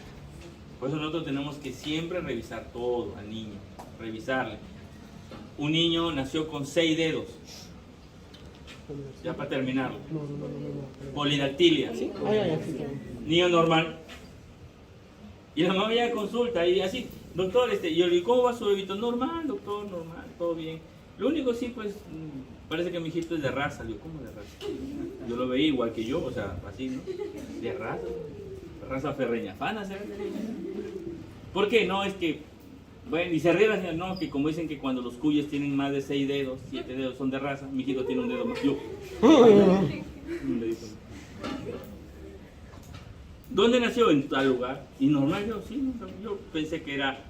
Speaker 1: Por eso nosotros tenemos que siempre revisar todo al niño, revisarle. Un niño nació con 6 dedos, ya para terminarlo. Polidactilia, niño normal. Y la mamá ya consulta y así, doctor, yo le digo, ¿cómo va su bebito? Normal, doctor, normal, todo bien. Lo único sí, pues, parece que mi hijito es de raza. Le digo, ¿cómo de raza? Yo lo veía igual que yo, o sea, así, ¿no? De raza ferreñafana, ¿sabes? ¿Por qué? No, es que, bueno, y se ríe la señora, no, que como dicen que cuando los cuyes tienen más de 6 dedos, 7 dedos son de raza, mi hijito tiene un dedo más. Yo. Un dedito más. ¿Dónde nació? En tal lugar. Y normal, yo pensé que era,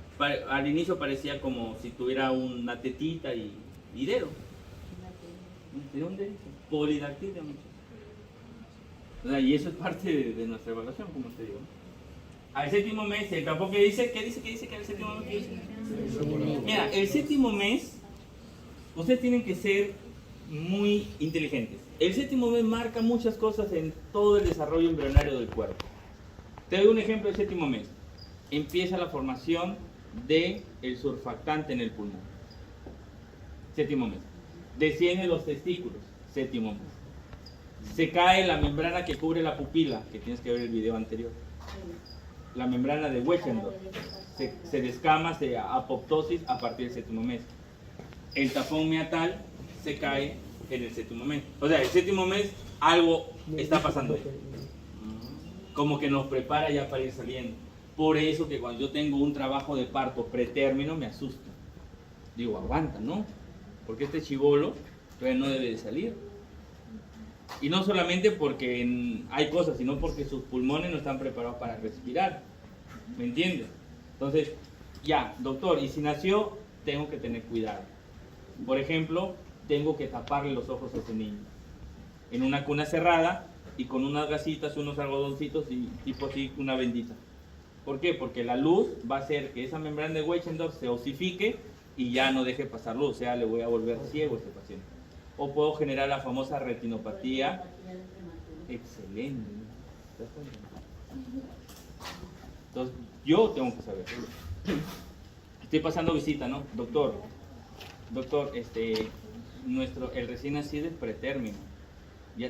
Speaker 1: al inicio parecía como si tuviera una tetita y dedo. ¿De dónde? Polidactilia, muchachos. O sea, y eso es parte de nuestra evaluación, como te digo. Al 7º mes, el campo que dice, ¿qué dice que al 7º mes? ¿Qué dice? Mira, el 7º mes, ustedes tienen que ser muy inteligentes. El 7º mes marca muchas cosas en todo el desarrollo embrionario del cuerpo. Te doy un ejemplo del 7º mes. Empieza la formación del surfactante en el pulmón. 7º mes. Descienden los testículos. 7º mes. Se cae la membrana que cubre la pupila, que tienes que ver el video anterior. La membrana de Wechsendorf. Se descama, se apoptosis a partir del 7º mes. El tapón meatal se cae en el 7º mes. O sea, el 7º mes algo está pasando ahí. Como que nos prepara ya para ir saliendo. Por eso que cuando yo tengo un trabajo de parto pretérmino me asusta. Digo, aguanta, ¿no? Porque este chibolo todavía no debe de salir. Y no solamente porque hay cosas, sino porque sus pulmones no están preparados para respirar. ¿Me entiendes? Entonces, ya, doctor, y si nació, tengo que tener cuidado. Por ejemplo, tengo que taparle los ojos a ese niño. En una cuna cerrada y con unas gasitas, unos algodoncitos y tipo así, una bendita. ¿Por qué? Porque la luz va a hacer que esa membrana de Wechsendorf se osifique y ya no deje pasar luz, o sea, le voy a volver ciego a este paciente. O puedo generar la famosa retinopatía. Excelente. Entonces, yo tengo que saber. Estoy pasando visita, ¿no? Doctor, el recién nacido es pretérmino. Ya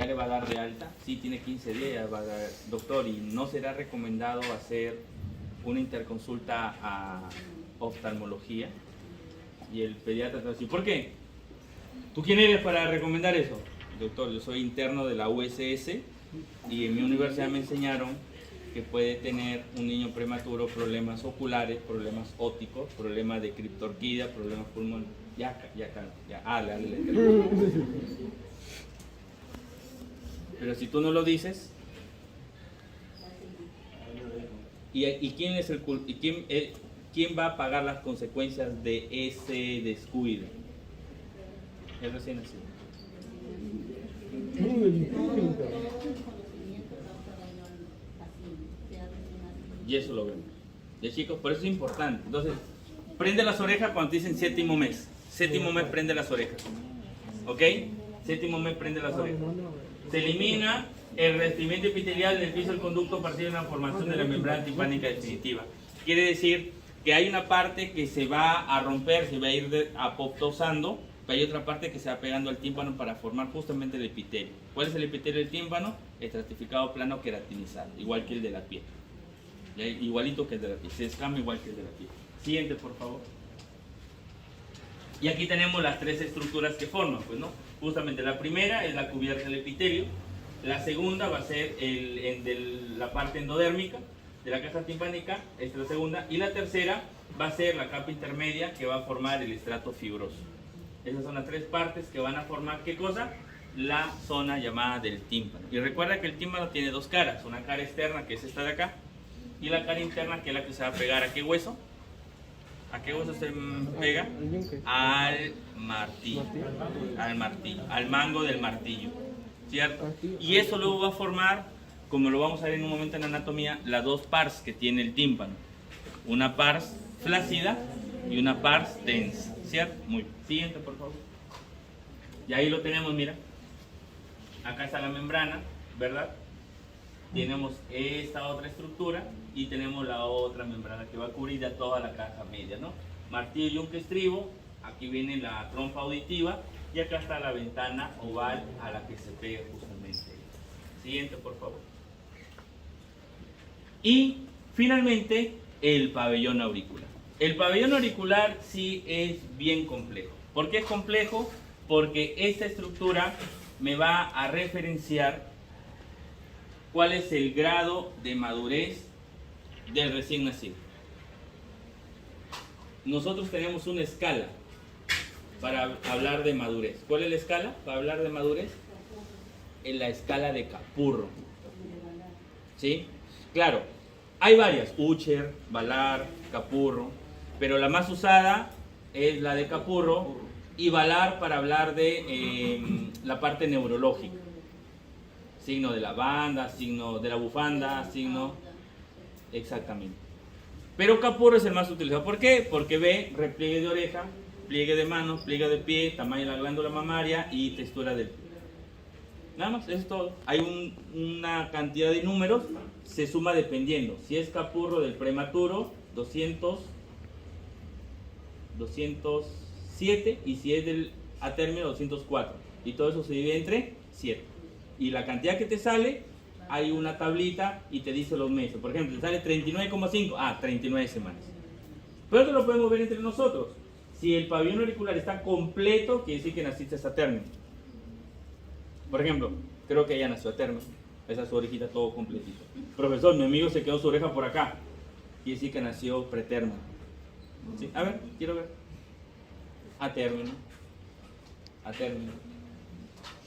Speaker 1: le va a dar de alta, sí, tiene 15 días, ya va a dar, doctor, y no será recomendado hacer una interconsulta a oftalmología. Y el pediatra te va a decir, ¿por qué? ¿Tú quién eres para recomendar eso? Doctor, yo soy interno de la USS y en mi universidad me enseñaron que puede tener un niño prematuro problemas oculares, problemas ópticos, problemas de criptorquidia, problemas pulmonares. Ya, dale. Pero si tú no lo dices, ¿y quién es quién va a pagar las consecuencias de ese descuido? El recién nacido. Y eso lo vemos. Ya, chicos, por eso es importante. Entonces, prende las orejas cuando te dicen séptimo mes. Séptimo mes prende las orejas. ¿Ok? Séptimo mes prende las orejas. Se elimina el revestimiento epitelial del piso del conducto a partir de la formación de la membrana timpánica definitiva. Quiere decir que hay una parte que se va a romper, se va a ir apoptosando, pero hay otra parte que se va pegando al tímpano para formar justamente el epitelio. ¿Cuál es el epitelio del tímpano? Estratificado plano queratinizado, igual que el de la piel. Igualito que el de la piel, se escama igual que el de la piel. Siguiente, por favor. Y aquí tenemos las tres estructuras que forman, pues, ¿no? Justamente la primera es la cubierta del epitelio, la segunda va a ser la parte endodérmica de la caja timpánica, esta es la segunda, y la tercera va a ser la capa intermedia que va a formar el estrato fibroso. Esas son las tres partes que van a formar, ¿qué cosa? La zona llamada del tímpano. Y recuerda que el tímpano tiene dos caras, una cara externa que es esta de acá, y la cara interna que es la que se va a pegar a qué hueso. ¿A qué hueso se pega? Al martillo, al mango del martillo, ¿cierto? Y eso luego va a formar, como lo vamos a ver en un momento en anatomía, las dos pars que tiene el tímpano. Una pars flácida y una pars densa, ¿cierto? Muy bien. Siguiente, por favor. Y ahí lo tenemos, mira. Acá está la membrana, ¿verdad? Tenemos esta otra estructura y tenemos la otra membrana que va a cubrir ya toda la caja media, ¿no? Martillo, yunque, estribo, aquí viene la trompa auditiva y acá está la ventana oval a la que se pega justamente. Siguiente, por favor. Y finalmente el pabellón auricular. El pabellón auricular sí es bien complejo. ¿Por qué es complejo? Porque esta estructura me va a referenciar cuál es el grado de madurez del recién nacido. Nosotros tenemos una escala para hablar de madurez. ¿Cuál es la escala para hablar de madurez? En la escala de Capurro. ¿Sí? Claro, hay varias, Ucher, Valar, Capurro, pero la más usada es la de Capurro y Valar para hablar de la parte neurológica. Signo de la banda, signo de la bufanda, signo... Exactamente. Pero Capurro es el más utilizado. ¿Por qué? Porque ve repliegue de oreja, pliegue de mano, pliegue de pie, tamaño de la glándula mamaria y textura del pie. Nada más, eso es todo. Hay una cantidad de números, se suma dependiendo. Si es Capurro del prematuro, 207, y si es del a término, 204. Y todo eso se divide entre 7. Y la cantidad que te sale, hay una tablita y te dice los meses. Por ejemplo, te sale 39,5, 39 semanas. Pero esto lo podemos ver entre nosotros. Si el pabellón auricular está completo, quiere decir que naciste a término. Por ejemplo, creo que ella nació a término. Esa es su orejita todo completito. Profesor, mi amigo se quedó su oreja por acá. Quiere decir que nació pretérmino. ¿Sí? A ver, quiero ver. A término. A término.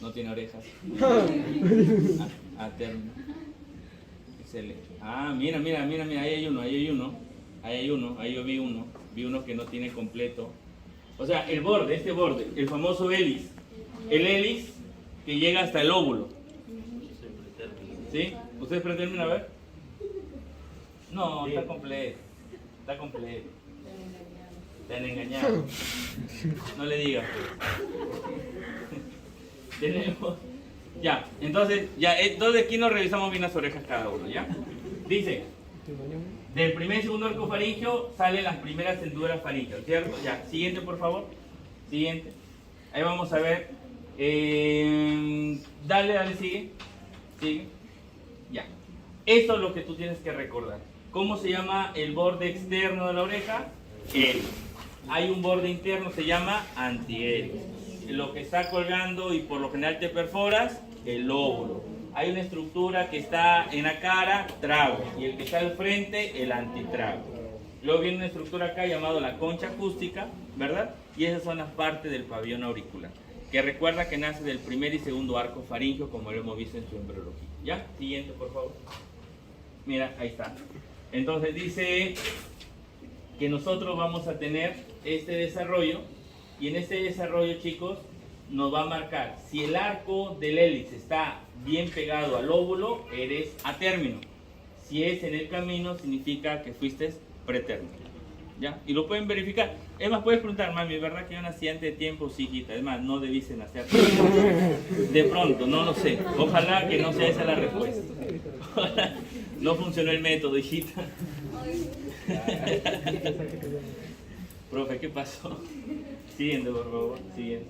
Speaker 1: No tiene orejas. A término. Excelente. Mira, ahí hay uno. Ahí yo vi uno. Vi uno que no tiene completo. O sea, el borde, este borde, el famoso hélice. El hélice que llega hasta el óvulo. ¿Sí? ¿Ustedes pretenden a ver? No, está completo. Está completo. Te han engañado. No le digas. Pues. Ya, entonces aquí nos revisamos bien las orejas cada uno, ¿ya? Dice, del primer y segundo arco faríngeo salen las primeras hendiduras faríngeas, ¿cierto? Ya, siguiente por favor, siguiente. Ahí vamos a ver, dale, sigue, ya. Esto es lo que tú tienes que recordar. ¿Cómo se llama el borde externo de la oreja? Hay un borde interno, se llama antiéreo. Lo que está colgando y por lo general te perforas, el lóbulo. Hay una estructura que está en la cara, trago, y el que está al frente, el antitrago. Luego viene una estructura acá llamada la concha acústica, ¿verdad? Y esas son las partes del pabellón auricular, que recuerda que nace del primer y segundo arco faríngeo, como lo hemos visto en su embriología. ¿Ya? Siguiente, por favor. Mira, ahí está. Entonces dice que nosotros vamos a tener este desarrollo, y en este desarrollo, chicos, nos va a marcar si el arco del hélice está bien pegado al óvulo, eres atérmino. Si es en el camino, significa que fuiste pretérmino. ¿Ya? Y lo pueden verificar. Es más, puedes preguntar, mami, ¿verdad que yo nací antes de tiempo? Sí, hijita. Es más, no debiste nacer. De pronto, no lo sé. Ojalá que no sea esa la respuesta. No funcionó el método, hijita. Profe, ¿qué pasó? Siguiente, por favor. Siguiente.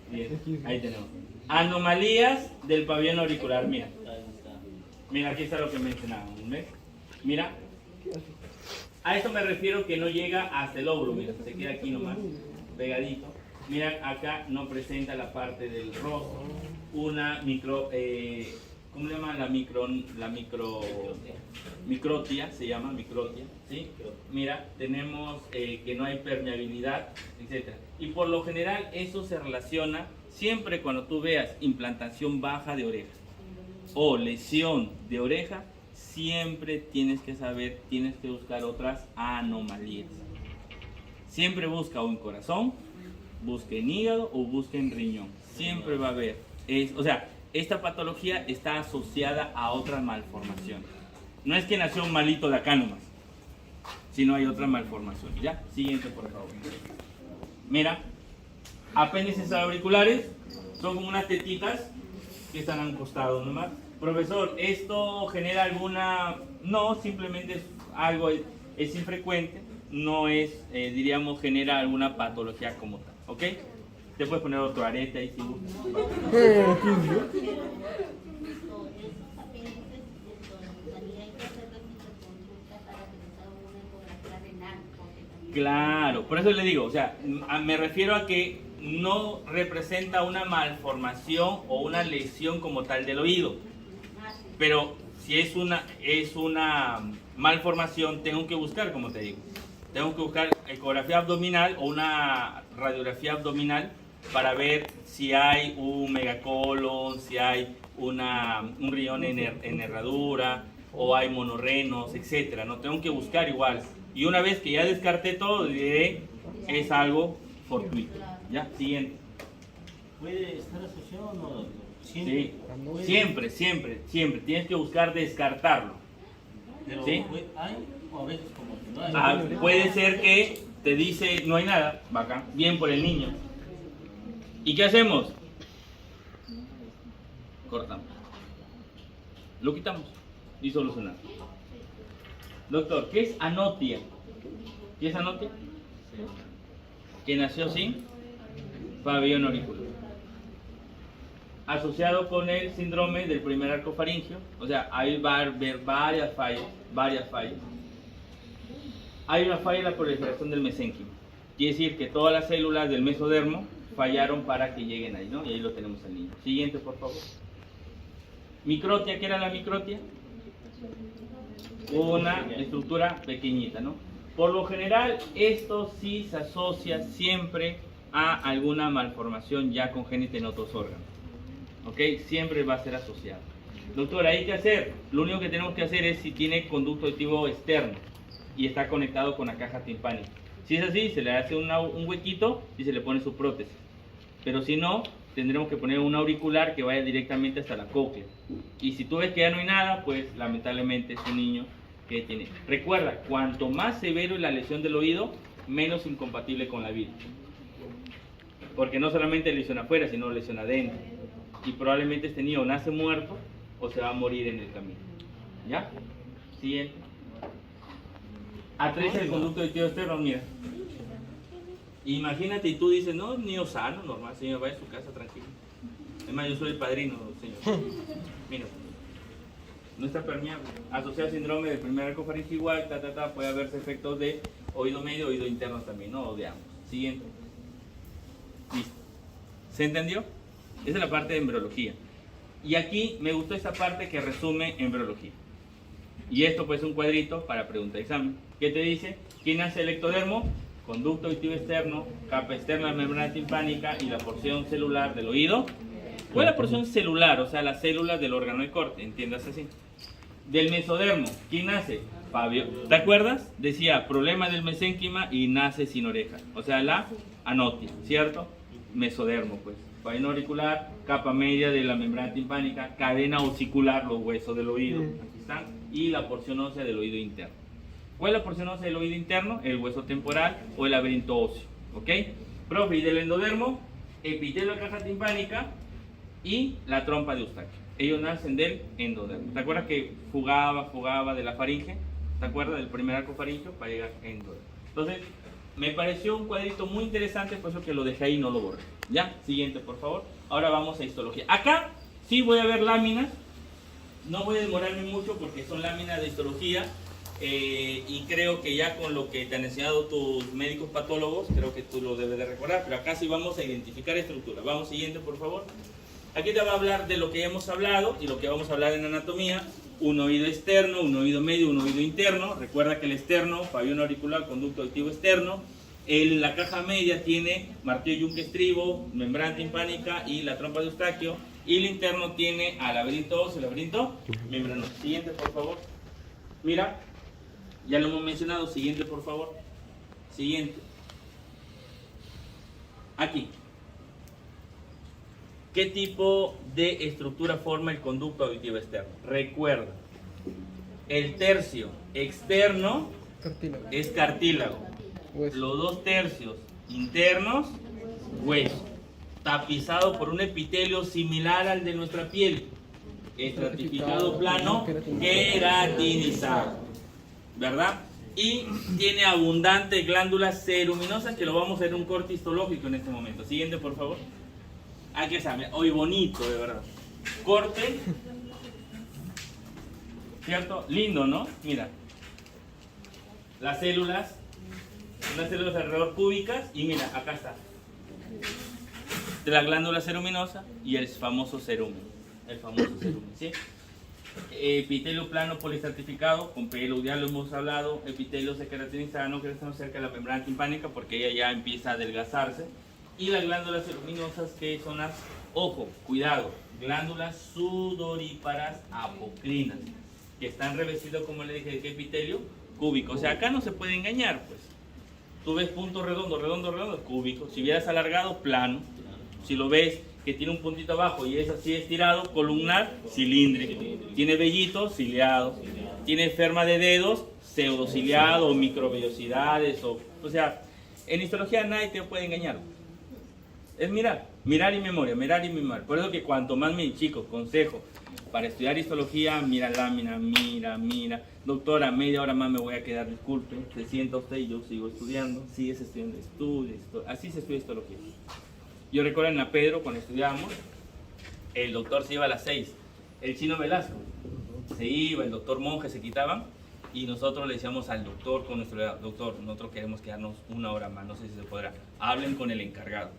Speaker 1: Bien, ahí tenemos. Anomalías del pabellón auricular. Mira. Mira, aquí está lo que mencionábamos. ¿Ves? Mira. A eso me refiero que no llega hasta el óvulo. Mira, se queda aquí nomás, pegadito. Mira, acá no presenta la parte del rostro. Una ¿cómo le llaman? Microtia, se llama microtia, ¿sí? Mira, tenemos que no hay permeabilidad, etc. Y por lo general eso se relaciona siempre cuando tú veas implantación baja de oreja o lesión de oreja, siempre tienes que saber, tienes que buscar otras anomalías. Siempre busca o en corazón, busca en hígado o busca en riñón. Siempre va a haber, o sea, esta patología está asociada a otra malformación. No es que nació un malito de acá nomás, sino hay otra malformación. ¿Ya? Siguiente, por favor. Mira, apéndices auriculares son como unas tetitas que están al costado nomás. Profesor, ¿esto genera alguna...? No, simplemente es algo, es infrecuente, no es, diríamos, genera alguna patología como tal. ¿Ok? Te puedes poner otro arete ahí si gustas. Claro, por eso le digo, o sea, me refiero a que no representa una malformación o una lesión como tal del oído. Pero si es una malformación, tengo que buscar, como te digo, tengo que buscar ecografía abdominal o una radiografía abdominal para ver si hay un megacolon, si hay un riñón en herradura o hay monorrenos, etcétera. No tengo que buscar igual. Y una vez que ya descarté todo, diré es algo fortuito. ¿Ya? Siguiente.
Speaker 3: ¿Puede estar asociado o no, doctor?
Speaker 1: Sí, siempre. Tienes que buscar descartarlo.
Speaker 3: Pero
Speaker 1: ¿sí?
Speaker 3: Hay, o a veces como que no hay.
Speaker 1: Puede ser que te dice no hay nada, bacán, bien por el niño. ¿Y qué hacemos? Cortamos. Lo quitamos y solucionamos. Doctor, ¿qué es anotia? ¿Qué es anotia? Que nació sin pabellón auricular. Asociado con el síndrome del primer arco faríngeo, o sea, ahí va a haber varias fallas. Hay una falla en la proliferación del mesénquimo. Quiere decir que todas las células del mesodermo fallaron para que lleguen ahí, ¿no? Y ahí lo tenemos al niño. Siguiente, por favor. Microtia, ¿qué era la microtia? Una estructura pequeñita, ¿no? Por lo general, esto sí se asocia siempre a alguna malformación ya congénita en otros órganos. ¿Ok? Siempre va a ser asociado. Doctor, ¿hay que hacer? Lo único que tenemos que hacer es si tiene conducto auditivo externo y está conectado con la caja timpánica. Si es así, se le hace un huequito y se le pone su prótesis. Pero si no, tendremos que poner un auricular que vaya directamente hasta la cóclea. Y si tú ves que ya no hay nada, pues lamentablemente es un niño que tiene. Recuerda, cuanto más severo es la lesión del oído, menos incompatible con la vida. Porque no solamente lesión afuera, sino lesión adentro. y probablemente este niño nace muerto o se va a morir en el camino. ¿Ya? Siguiente. Atraviesa el conducto auditivo externo, mira. Imagínate y tú dices, no, niño sano, normal, señor, vaya a su casa tranquilo. Es más, yo soy el padrino, señor. Mira, no está permeable. Asociado al síndrome del primer arco faringigual, puede haberse efectos de oído medio, oído interno también, ¿no? O de ambos. Siguiente. Listo. ¿Se entendió? Esa es la parte de embriología. Y aquí me gustó esta parte que resume embriología. Y esto pues es un cuadrito para pregunta de examen. ¿Qué te dice? ¿Quién hace el ectodermo? Conducto auditivo externo, capa externa de la membrana timpánica y la porción celular del oído. ¿Cuál es la porción celular? O sea, las células del órgano de corte, entiéndase así. Del mesodermo, ¿quién nace? Fabio. ¿Te acuerdas? Decía, problema del mesénquima y nace sin oreja. O sea, la anotia, ¿cierto? Mesodermo, pues. Faena auricular, capa media de la membrana timpánica, cadena osicular, los huesos del oído, aquí están, y la porción ósea del oído interno. ¿Cuál es la porción ósea del oído interno? El hueso temporal o el laberinto óseo, ¿ok? Profe, y del endodermo, epitelio de la caja timpánica y la trompa de Eustaquio. Ellos nacen del endodermo. ¿Te acuerdas que fugaba de la faringe? ¿Te acuerdas del primer arco faríngeo para llegar a endodermo? Entonces, me pareció un cuadrito muy interesante, por eso que lo dejé ahí y no lo borré. ¿Ya? Siguiente, por favor. Ahora vamos a histología. Acá sí voy a ver láminas. No voy a demorarme mucho porque son láminas de histología. Y creo que ya con lo que te han enseñado tus médicos patólogos, creo que tú lo debes de recordar. Pero acá sí vamos a identificar estructura. Vamos, siguiente, por favor. Aquí te va a hablar de lo que hemos hablado y lo que vamos a hablar en anatomía. Un oído externo, un oído medio, un oído interno. Recuerda que el externo, pabellón auricular, conducto auditivo externo. La caja media tiene martillo, yunque, estribo, membrana timpánica y la trompa de Eustaquio. Y el interno tiene al laberinto óseo, laberinto membranoso. Siguiente, por favor. Mira, ya lo hemos mencionado. Siguiente, por favor. Siguiente. Aquí. ¿Qué tipo de estructura forma el conducto auditivo externo? Recuerda, el tercio externo es cartílago. Los 2 tercios internos, hueso, tapizado por un epitelio similar al de nuestra piel, estratificado plano, queratinizado, ¿verdad? Y tiene abundantes glándulas ceruminosas que lo vamos a ver en un corte histológico en este momento. Siguiente, por favor. Aquí está, hoy bonito, de verdad. Corte, ¿cierto? Lindo, ¿no? Mira, las células. Unas células alrededor cúbicas y mira, acá está de la glándula ceruminosa y el famoso cerumen, ¿sí? Epitelio plano polistratificado con pelo, ya lo hemos hablado. Epitelio se queratinizado, no queremos cerca de la membrana timpánica porque ella ya empieza a adelgazarse. Y las glándulas ceruminosas, que son las, ojo, cuidado, glándulas sudoríparas apocrinas, que están revestidas, como le dije, de qué epitelio cúbico. O sea, acá no se puede engañar, pues. Tú ves punto redondo, cúbico. Si vieras alargado, plano. Si lo ves que tiene un puntito abajo y es así estirado, columnar, cilíndrico. Tiene vellitos, ciliados. Tiene ferma de dedos, pseudociliado o microvellosidades. O sea, en histología nadie te puede engañar. Es mirar y memoria. Por eso que cuanto más chicos, consejo, para estudiar histología, mira lámina, mira. Doctora, media hora más me voy a quedar, disculpe, se sienta usted y yo sigo estudiando. Sí, es estudiando, así se estudia histología. Yo recuerdo en la Pedro, cuando estudiábamos, el doctor se iba a las 6, el chino Velasco se iba, el doctor Monje se quitaban, y nosotros le decíamos al doctor, con nuestro doctor, nosotros queremos quedarnos una hora más, no sé si se podrá, hablen con el encargado.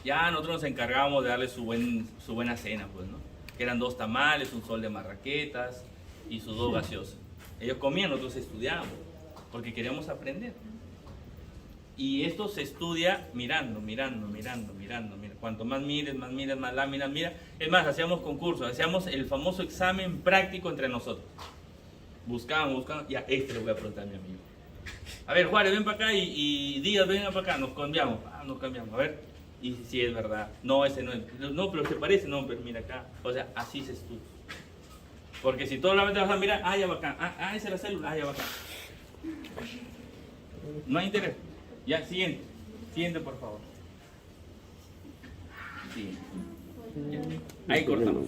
Speaker 1: Ya nosotros nos encargábamos de darle su buena cena, pues, ¿no? Que eran 2 tamales, un sol de marraquetas y sus 2 gaseosas. Ellos comían, nosotros estudiábamos, porque queríamos aprender. Y esto se estudia mirando. Cuanto más mires, más láminas, mira. Es más, hacíamos concursos, hacíamos el famoso examen práctico entre nosotros. Buscábamos, ya, le voy a preguntar a mi amigo. A ver, Juárez, ven para acá y Díaz, ven para acá, nos cambiamos, a ver. Y si es verdad, no, ese no es, no, pero se parece, no, pero mira acá. O sea, así se estudia. Porque si toda la mente vas a mirar, ya va acá, esa es la célula, ya va acá. No hay interés. Ya, siguiente, por favor. Siguiente. Ahí cortamos.